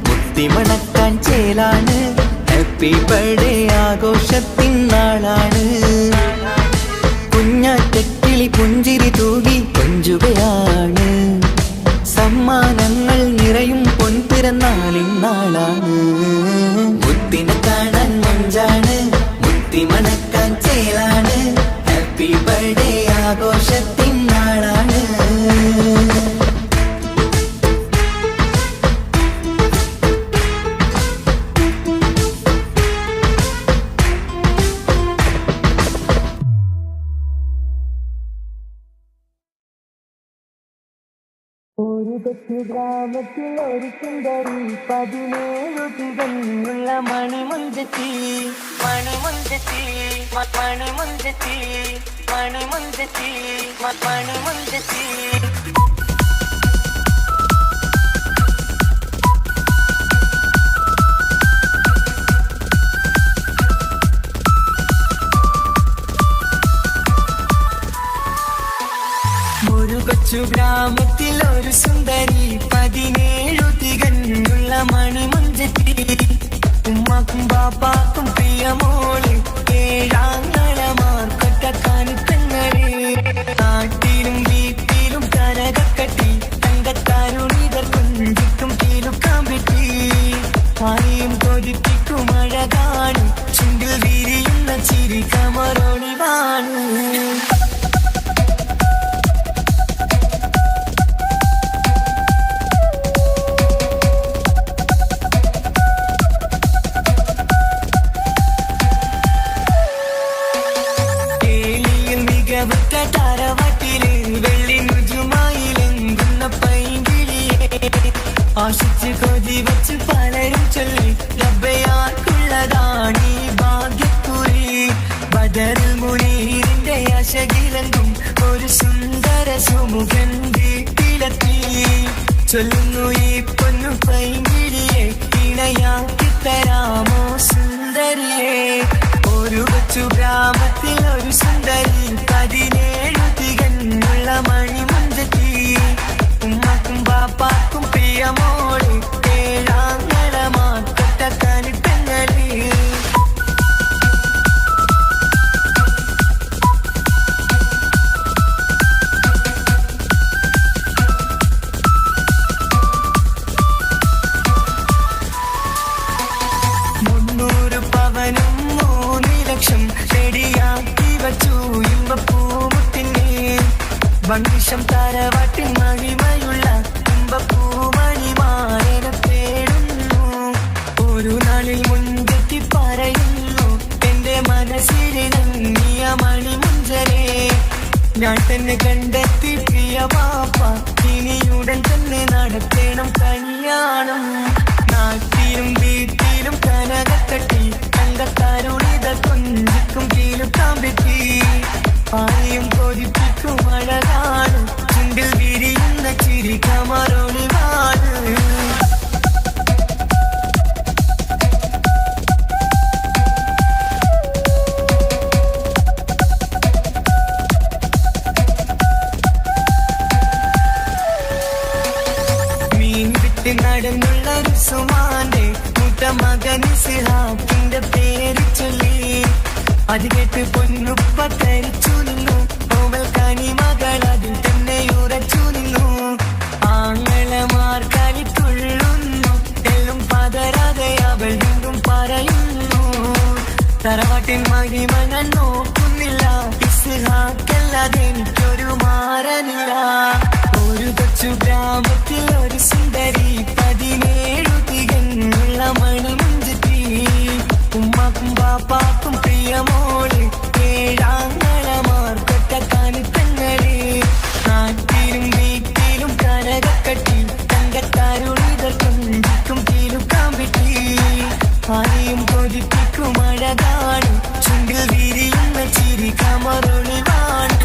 മുത്തിമണക്കാൻ ചേലാണ്. Happy birthday ആഘോഷത്തിൻ നാളാണ്. കുഞ്ഞാറ്റക്കിളി പുഞ്ചിരി തൂകി കൊഞ്ചുകയാണ്. സമ്മാനങ്ങൾ നിറയും പൊൻപിറന്നാളിൻ നാളാണ്. മുത്തിനെ കാണാൻ മൊഞ്ചാണ് മുത്തിമണക്കാൻ ചേലാണ്. Happy birthday ആഘോഷത്തിൻ നാളാണ്. ഒരു തെക്ക് ഗ്രാമത്തിൽ ഒരു സുന്ദരി 17 തികഞ്ഞുള്ള മണിമുഞ്ചത്തി മണിമുഞ്ചത്തി മണിമുഞ്ചത്തി മണിമുഞ്ചത്തി മണിമുഞ്ചത്തി പാപ്പാക്കും പ്രിയമോള് ഏഴാങ്ങളമാർക്കൊറ്റക്കാനിത്തങ്ങളെ നാട്ടിലും വീട്ടിലും കനകക്കട്ടി തങ്കത്താരുണിതർ കുഞ്ചിക്കും കീലുക്കാൻ പറ്റി ആരെയും കൊതിപ്പിക്കും അഴകാണ് ചുണ്ടിൽ വിരിയുന്ന ചിരി കമറൊളിവാണ് തറവാട്ടില് വെള്ളി നുജുമായിലെങ്കുന്ന പൈങ്കിളിയെ ആശിച്ച് കൊതി വച്ച് പലരും ചൊല്ലി ലഭ്യയാർക്കുള്ളതാണ് ഈ ഭാഗ്യക്കുറി ബദറിൽ മുനീറിന്റെ അശകിലെങ്കും ഒരു സുന്ദര സുമുഖൻ വീട്ടിലെത്തി ചൊല്ലുന്നു ഈ പൊന്നു പൈങ്കിളിയെ ഇണയാക്കി തരാമോ സുന്ദരിയെ ഒരു കൊച്ചു ഗ്രാമത്തിൽ ഒരു സുന്ദരി 17 തികഞ്ഞുള്ള മണിമുഞ്ചത്തി ഉമ്മക്കും ബാപ്പാക്കും പ്രിയമോള് ഏഴാങ്ങളമാക്കൊറ്റക്കാനിട്ടങ്ങള് പവനും 3 ലക്ഷം റെഡിയാക്കി വച്ചു ഇമ്പപ്പൂമുട്ടിനെ വണ്ടിഷം തറവാട്ടിൻ മഹിമയുള്ള ഇമ്പപ്പൂമണിമാരനെ തേടുന്നു ഒരു നാളിൽ മുൻപെത്തി പറയുന്നു എന്റെ മനസ്സിലിണങ്ങിയ മണിമുഞ്ചരെ ഞാൻ തന്നെ കണ്ടെത്തി പ്രിയ പാപ്പ ഇനിയുടൻ തന്നെ നടത്തണം കല്യാണം നാട്ടിലും വീട്ടിലും കനകത്തട്ടി തങ്കത്താരുണിത കൊഞ്ചിക്കും കീലുക്കാൻ പറ്റി ആരെയും കൊതിപ്പിക്കും അഴകാണ് ചുണ്ടിൽ വിരിയുന്ന ചിരി കമറൊളിവാണ് മീൻ വിട്ട് നടന്നുള്ള സുമാന്റെ മുട്ട മകൻ സിഹാക്കിന്റെ പേര് ചൊല്ലി അത് കേട്ട് പൊന്നുപ്പ ധരിച്ചു നിന്നു അവൾ കനി മകൾ അതിൽ തന്നെ ഉറച്ചു നിന്നു ആങ്ങളമാർ കളിത്തുള്ളുന്നു എല്ലും പതരാതെ അവൾ വീണ്ടും പറയുന്നു തറവാട്ടിൻ മഹിമ ഞാൻ നോക്കുന്നില്ല ഇസ്ഹാക്കല്ലാതെ എനിക്കൊരു മാറനില്ല ഒരു കൊച്ചു ഗ്രാമത്തിൽ ഒരു സുന്ദരി 17 തികഞ്ഞുള്ള മണിമുഞ്ചത്തി ഉമ്മക്കും ബാപ്പാക്കും പ്രിയമോള് ഏഴാങ്ങളമാർക്കൊറ്റക്കാനിത്തങ്ങള് നാട്ടിലും വീട്ടിലും കനകക്കട്ടി തങ്കത്താരുണിതർ കൊഞ്ചിക്കും കീലുക്കാൻ പറ്റി ആരെയും കൊതിപ്പിക്കും അഴകാണ് ചുണ്ടിൽ വിരിയുന്ന ചിരി കമറൊളിവാണ്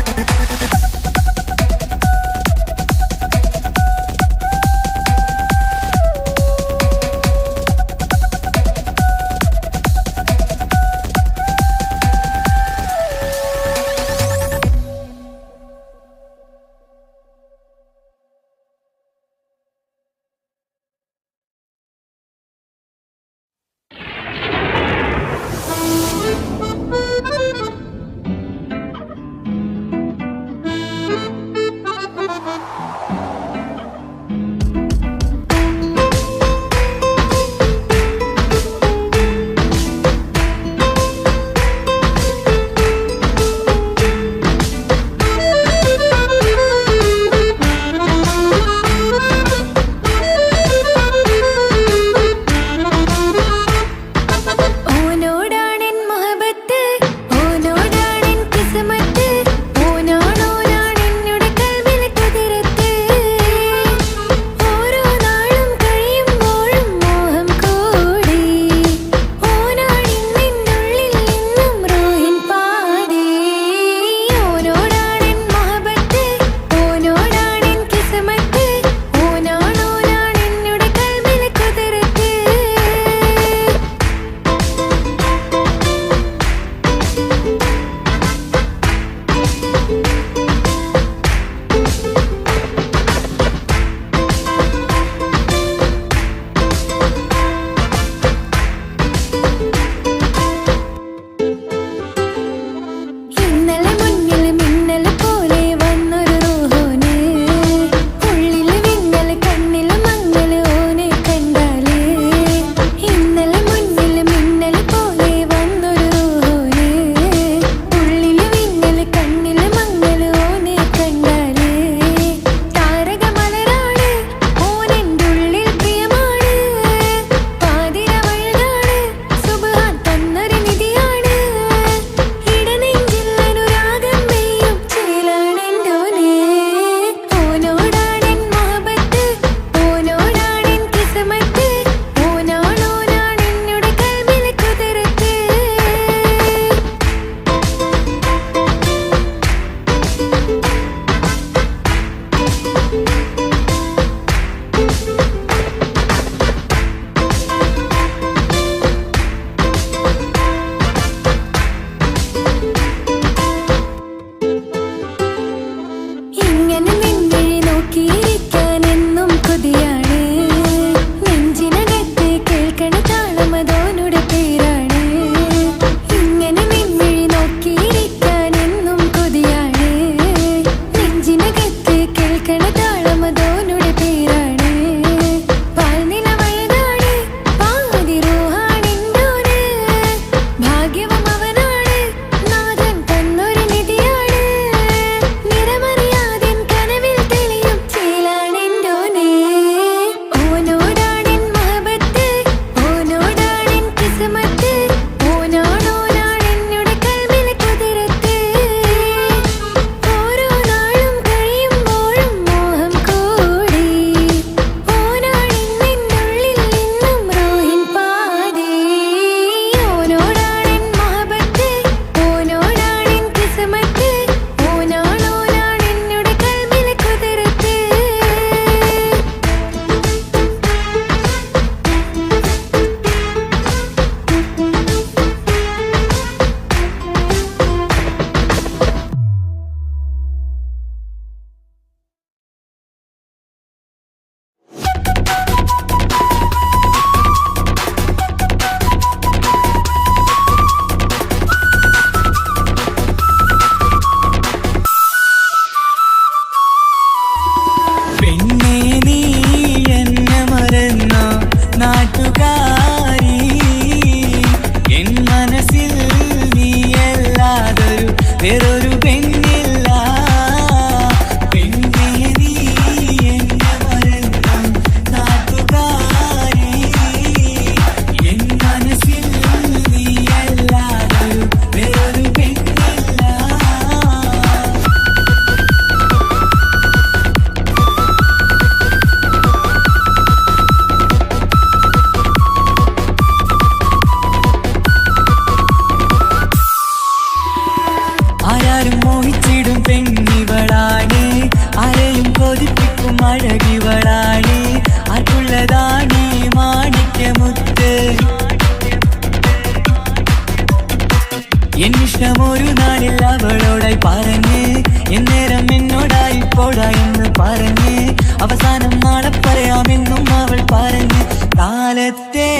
അവസാനം നാളെ പറയാമെന്നും അവൾ പറഞ്ഞ് കാലത്തെ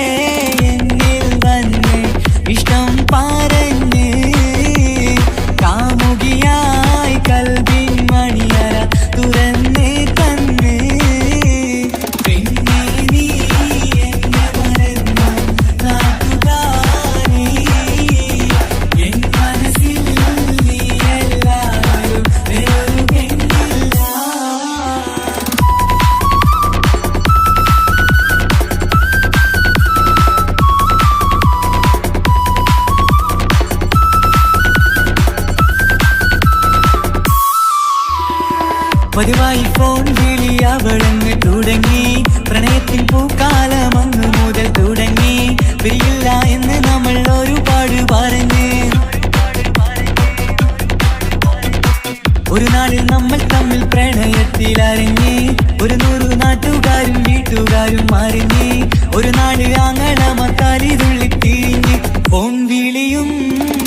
എന്നിൽ വന്ന് ഇഷ്ടം പറഞ്ഞ് കാമുകിയായി കൽവിൻ മണിയറ തുറന്ന് തന്ന് പിന്നെ നീ എന്നെ മറന്നു നാട്ടുകാരി എൻ മനസ്സിൽ നീ എല്ലാവരും വേറൊരു പെണ്ണില്ല. പതിവായി ഫോൺ വിളി അവളങ്ങ് തുടങ്ങി പ്രണയത്തിൻ പൂക്കാലം അന്ന് മുതൽ തുടങ്ങി പിരിയില്ല എന്ന് നമ്മൾ ഒരുപാട് പറഞ്ഞ് ഒരു നാളിൽ നമ്മൾ തമ്മിൽ പ്രണയത്തിൽ അറിഞ്ഞ് 100 നാട്ടുകാരും വീട്ടുകാരും അറിഞ്ഞ് ഒരു നാട് ആങ്ങളമക്കാലി തുള്ളിത്തിരിഞ്ഞ് ഫോൺ വിളിയും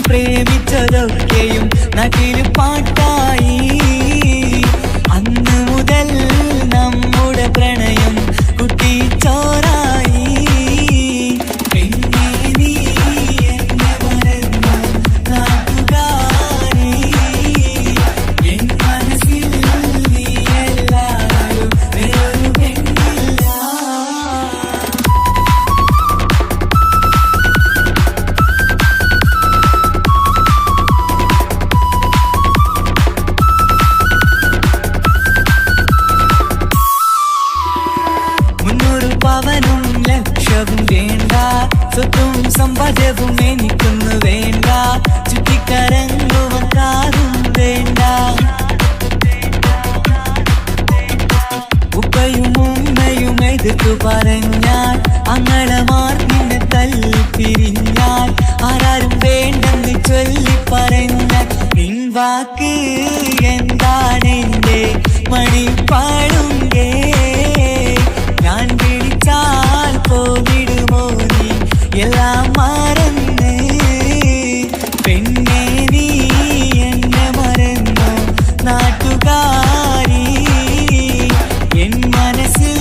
പ്രേമിച്ചതൊക്കെയും നാട്ടിൽ പാട്ടായി അന്ന് മുതൽ നമ്മുടെ പ്രണയം കുട്ടിച്ചോറായി പിന്നെ നീ എന്നെ മറന്നു നാട്ടുകാരി എൻ മനസ്സിൽ നീ എല്ലാവരും വേറൊരു പെണ്ണില്ല. പവനും ലക്ഷവും വേണ്ട സ്വത്തും സമ്പാദ്യവും എനിക്കൊന്നു വേണ്ട ചുറ്റിക്കറങ്ങുവാൻ കാറും വേണ്ട ഉപ്പയും ഉമ്മയും എതിർത്തു പറഞ്ഞാൽ അങ്ങളമാർ നിന്നെ തല്ലിപ്പിരിഞ്ഞാൽ ആരാരും വേണ്ടെന്ന് ചൊല്ലി പറഞ്ഞാൽ നിൻ വാക്ക് എന്താണെന്റെ മണിപ്പാടുങ്കേ ഞാൻ വിളിച്ചാൽ പോവിടുമോ നീ എല്ലാം മറന്ന് പെണ്ണെ നീ എന്നെ മറന്നു നാട്ടുകാരി എൻ മനസ്സിൽ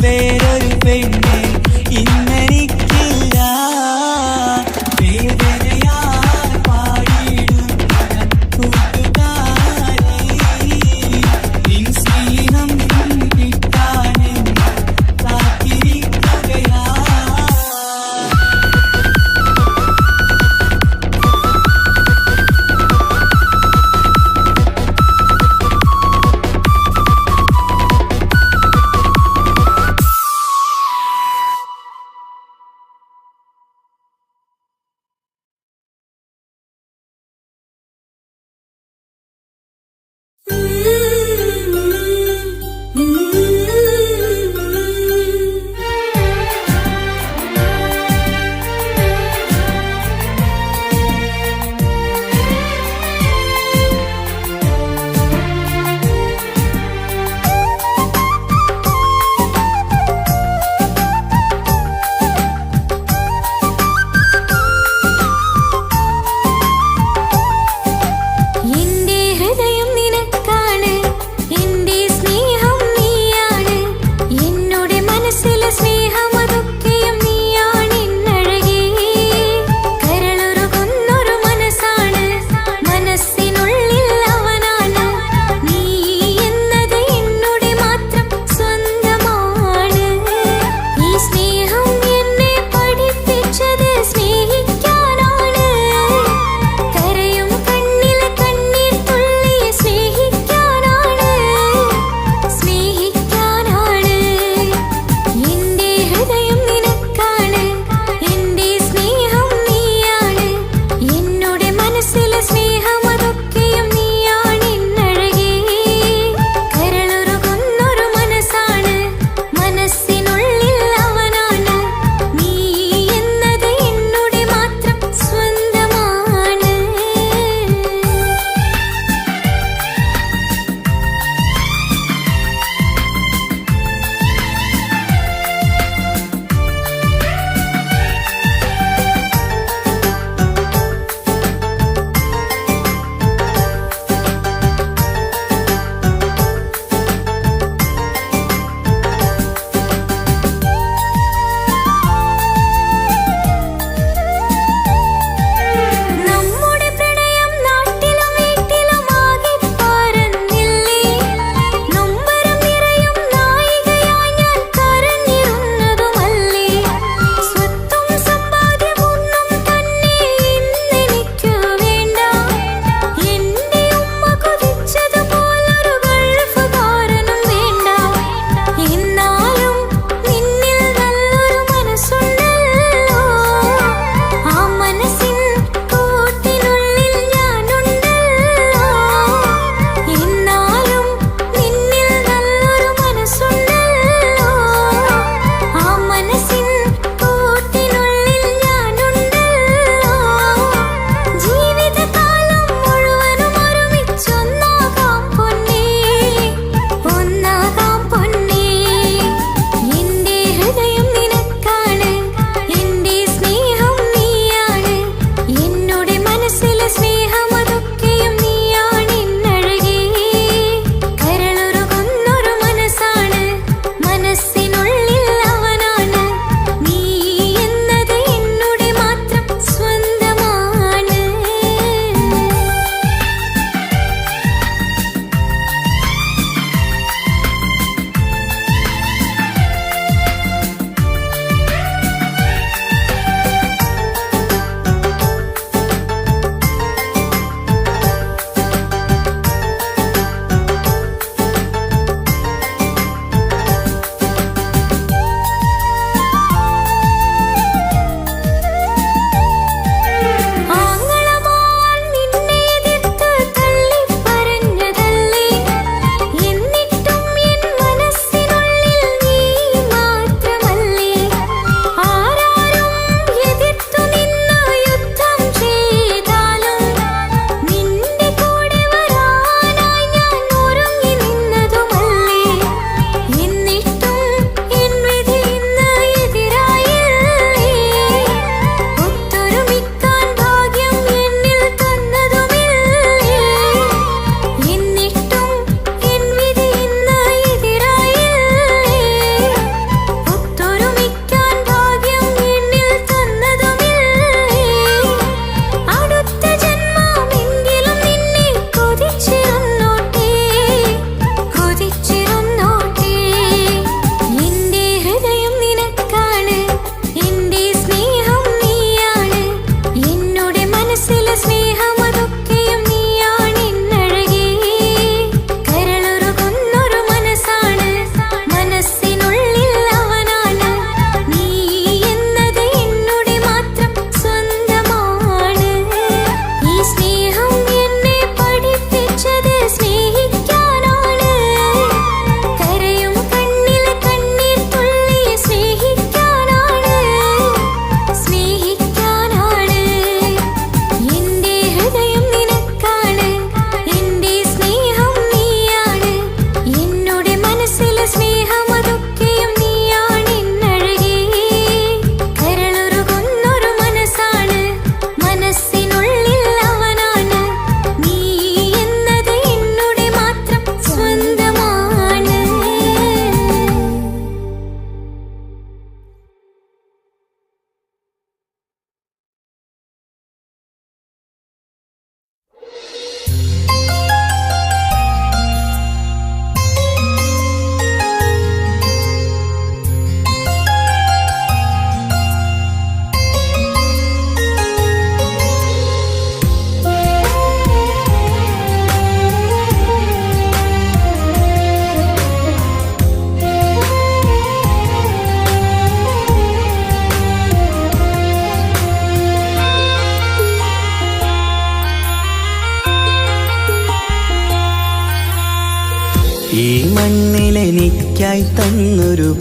വേറൊരു പെണ്ണ് ഇന്നെനിക്കില്ല വേദനയാൽ പാടിയിടും കൂട്ടുകാരി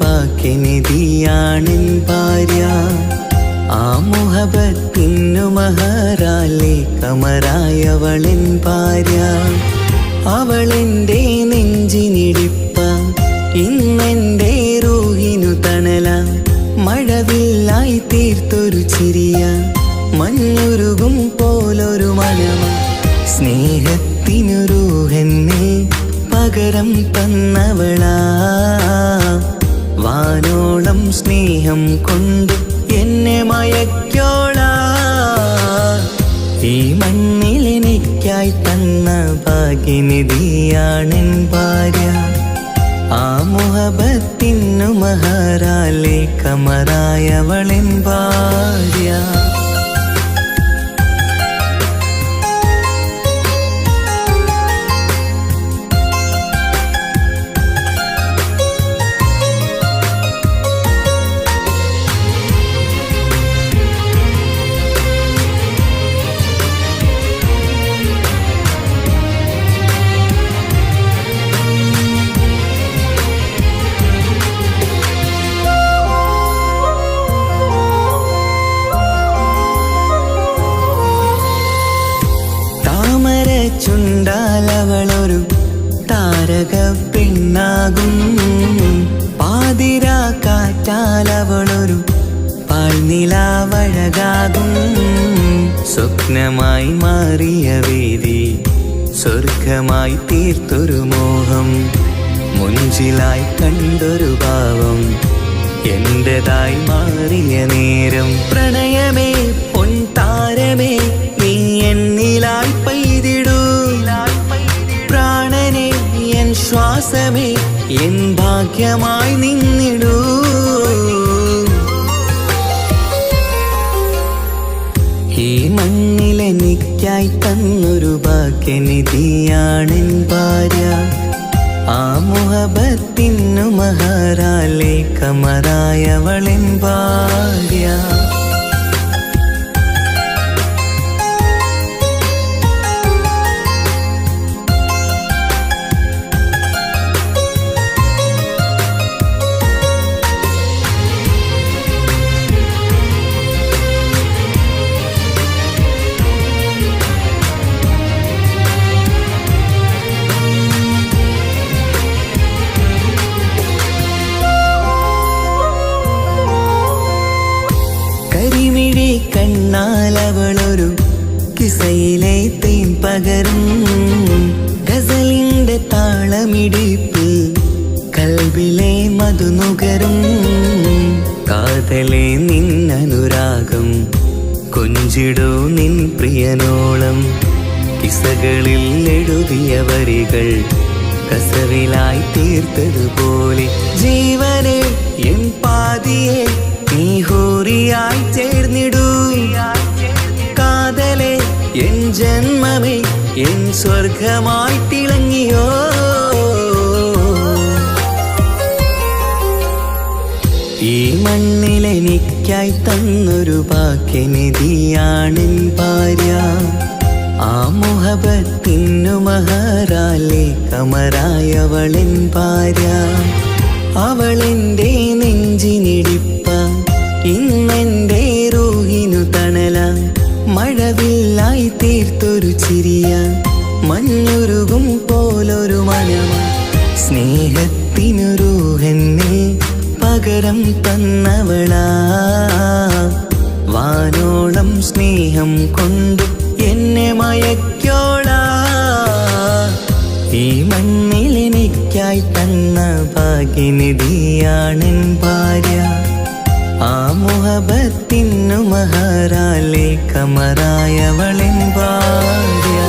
ഭാഗ്യനിധിയാണെൻ ഭാര്യ. ആ മുഹബത്തിനു മഹറാലെ കമറായവളെൻ ഭാര്യ. അവളെൻ്റെ നെഞ്ചിനിടിപ്പ, ഇന്നെൻ്റെ റൂഹിനു തണല. മഴവില്ലായി തീർത്തൊരു ചിരിയ, മഞ്ഞുരുകും പോലൊരു മനമ. സ്നേഹത്തിനു റൂഹെന്നെ പകരം തന്നവളാ. വാനോളം സ്നേഹം കൊണ്ട് എന്നെ മയക്കോളാ. ഈ മണ്ണിൽ എനിക്കായി തന്ന ഭാഗ്യനിധിയാണെൻ ഭാര്യ. ആ മുഹബത്തിനു മഹറാലെ കമറായവളെൻ ഭാര്യ. ചുണ്ടാലവളൊരു താരക പെണ്ണാകും. പാതിരാ കാറ്റാലവളൊരു പാൽനിലാവഴകാകും. സ്വപ്നമായി മാറിയ വേദി സ്വർഗമായി തീർത്തൊരു മോഹം. മുഞ്ചിലായി കണ്ടൊരു ഭാവം എന്റേതായി മാറിയ നേരം. പ്രണയമേ പൊൻതാരമേ നീ എന്നിലായി പെയ്തിടൂ. പ്രാണനെ എൻ ശ്വാസമേ എൻ ഭാഗ്യമായി നിന്നിടൂ. ഈ മണ്ണിലെനിക്കായി തന്നൊരു ഭാഗ്യനിധിയാണെൻ ഭാര്യ. ആ മുഹബത്തിനു മഹറാലെ കമറായവളെൻ ഭാര്യ. കണ്ണാലവളൊരു കിസയിലെ തേൻ പകരും. ഗസലിന്റെ താളമിടിപ്പ് കൽബിലെ മധുനുകരും. കാതലെ നിന്നനുരാഗം കൊഞ്ചിടൂ നിൻ പ്രിയനോളം. കിസകളിൽ എഴുതിയ വരികൾ കസവിലായി തീർത്തതുപോലെ. ജീവനെ എൻ പാതിയെ നീ ഹൂറിയായി ചേർന്നിടൂ. കാതലെ എൻ ജന്മമേ എൻ സ്വർഗമായി തിളങ്ങിയോ. ഈ മണ്ണിലെനിക്കായി തന്നൊരു ഭാഗ്യനിധിയാണെൻ ഭാര്യ. ആ മുഹബത്തിനു മഹറാലെ കമറായവളെൻ ഭാര്യ. അവളെൻ്റെ നെഞ്ചിനിടിപ്പ, ഇന്നെൻ്റെ റൂഹിനു തണല. മഴവില്ലായി തീർത്തൊരു ചിരിയ, മഞ്ഞുരുകും പോലൊരു മനമ. സ്നേഹത്തിനു റൂഹെന്നെ പകരം തന്നവളാ. വാനോളം സ്നേഹം കൊണ്ട് എന്നെ മയക്കോളാ. ഈ മണ്ണിലെനിക്കായി തന്ന ഭാഗ്യനിധിയാണെൻ ഭാര്യ. ആ മുഹബത്തിനു മഹറാലെ കമറായവളെൻ ഭാര്യ.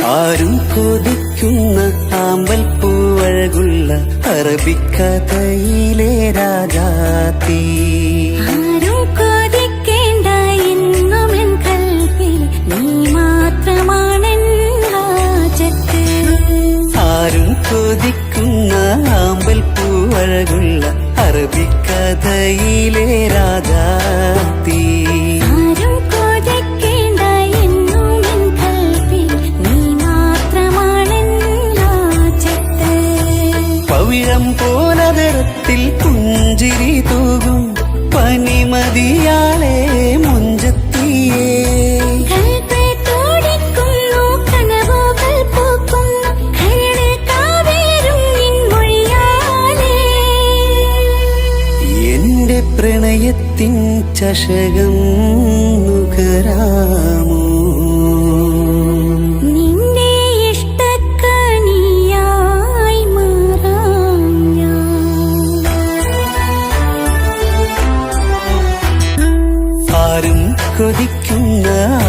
ആരും കൊതിക്കുന്ന ആമ്പൽ പൂവഴകുള്ള അറബിക്കഥയിലെ രാജാത്തി. ആരും കൊതിക്കേണ്ട എന്നും എൻ കൽവിൽ നീ മാത്രമാണെൻ ഹാജത്ത്. ആരും കൊതിക്കുന്ന ആമ്പൽ പൂവഴകുള്ള അറബിക്കഥയിലെ രാജാത്തി. ആരും കൊതിക്കേണ്ട എന്നും എൻ കൽവിൽ നീ മാത്രമാണെൻ ഹാജത്ത്. പവിഴം പോലതരത്തിൽ പുഞ്ചിരി തൂകും പനിമതിയാളെ മുഞ്ചത്തിയേ. കൽബേ തുടിക്കുന്നു കനവുകൾ പൂക്കുന്നു കരട് കാവേരും നിൻ മൊഴിയാലേ. എന്റെ പ്രണയത്തിൻ ചഷകം നുകരാമോ? നിന്റെ ഇഷ്ടക്കനിയായി മാറാം ഞാൻ. ആരും കൊതിക്കുന്ന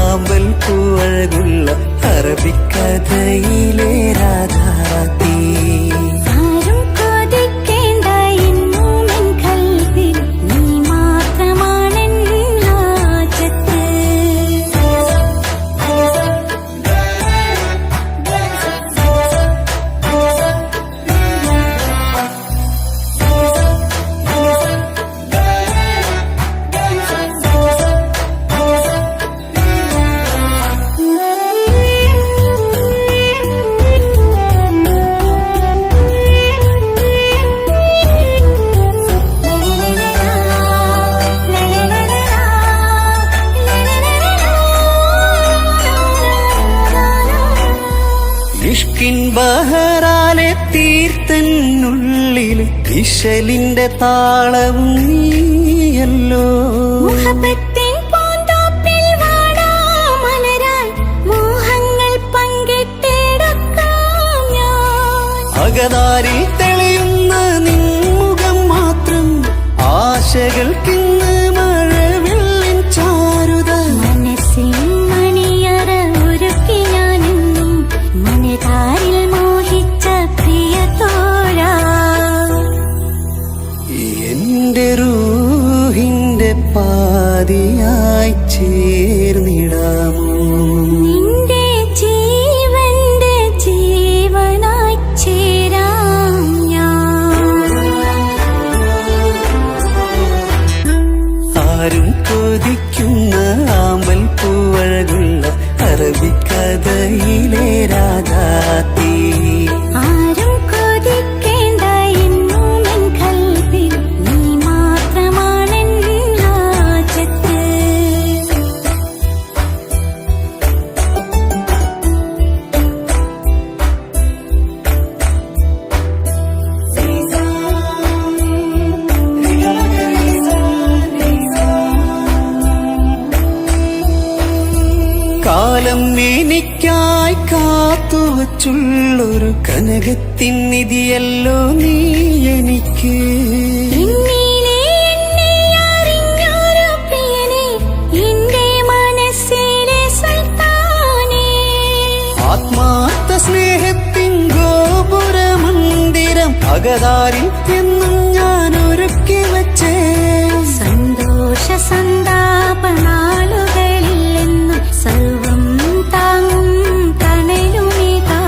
ആമ്പൽ പൂവഴകുള്ള അറബിക്കഥയിലെ രാജാത്തി. ആരും കൊതിക്കേണ്ട എന്നും എൻ കൽവിൽ നീ മാത്രമാണെൻ ഹാജത്ത്. ഇഷ്കിൻ ബഹറാലെ തീർത്തന്നുള്ളിൽ ഇശലിന്റെ താളവും നീയല്ലോ. മുഹബത്തിൻ പൂന്തോപ്പിൽ വാടാമലരായി മോഹങ്ങൾ പങ്കിട്ടെടുക്കാം ഞാൻ. അകതാരിൽ തെളിയുന്ന നിൻമുഖം മാത്രം ആശകൾക്കിന്ന് മഴവില്ലിൻ ചാരുത. മനസ്സിൻ മണിയറ ഒരുക്കി ഞാനെന്നും മനതാരിൽ മോഹിച്ച പ്രിയ തോഴാ. എന്റെ റൂഹിന്റെ പാതിയായി ചേർന്നിടാമോ? നിന്റെ ജീവന്റെ ജീവനായി ചേരാം ഞാൻ. ആരും കൊതിക്കുന്ന ആമ്പൽ പൂവഴകുള്ള അറബിക്കഥയിലെ രാജാത്തി. ആരും കൊതിക്കേണ്ട എന്നും എൻ കൽവിൽ നീ മാത്രമാണെൻ ഹാജത്ത്. കാലം എനിക്കായി കാത്തുവച്ചുള്ളൊരു കനകത്തിൻ നിധിയല്ലോ നീ എനിക്ക്. എന്നിലെ എന്നെ അറിഞ്ഞൊരു പ്രിയനെ എന്റെ മനസ്സിലെ സുൽത്താനേ. ആത്മാർത്ഥ സ്നേഹത്തിൻ ഗോപുരമന്ദിരം അകതാരിൽ എന്നും ഞാൻ ഒരുക്കി വച്ചേ. സന്തോഷ സന്താപനാളുകളിൽ എന്നും സർവം താങ്ങും തണലുമിതാ.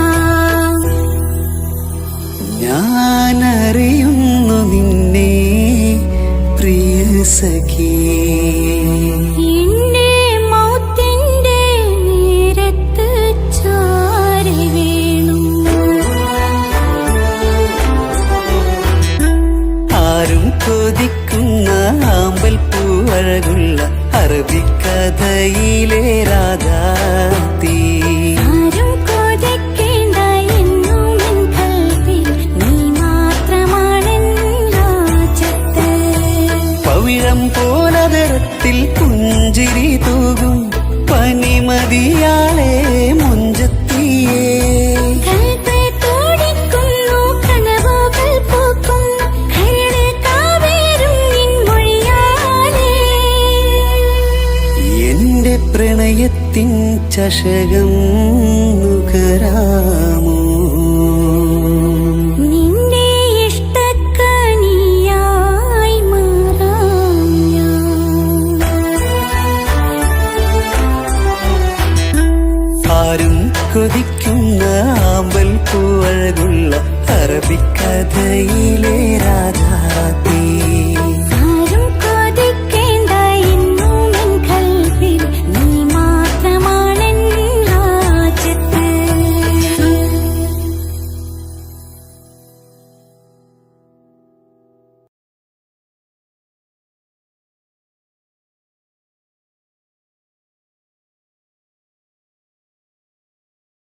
ഞാനറിയുന്നു നിന്നെ പ്രിയ സഖി. എന്റെ മൗത്തിന്റെ നേരത്ത് ചാരി വീണു. ആരും കൊതിക്കുന്ന ആമ്പൽ പൂവഴകുള്ള അറബിക്കഥയിലെ രാജാത്തി. ആരും കൊതിക്കേണ്ട എന്നും എൻ കൽവിൽ നീ മാത്രമാണെൻ ഹാജത്ത്. പവിഴം പോലതരത്തിൽ പുഞ്ചിരി തൂകും പനിമതിയാളെ മുഞ്ചത്തിയേ. കൽബേ തുടിക്കുന്നു കനവുകൾ പൂക്കുന്നു കരട് കാവേരും നിൻ മൊഴിയാലേ. എന്റെ പ്രണയത്തിൻ ചഷകം നുകരാമോ? ആമ്പൽ പൂവഴകുള്ള അറബിക്കഥയിലെ രാധാതീ.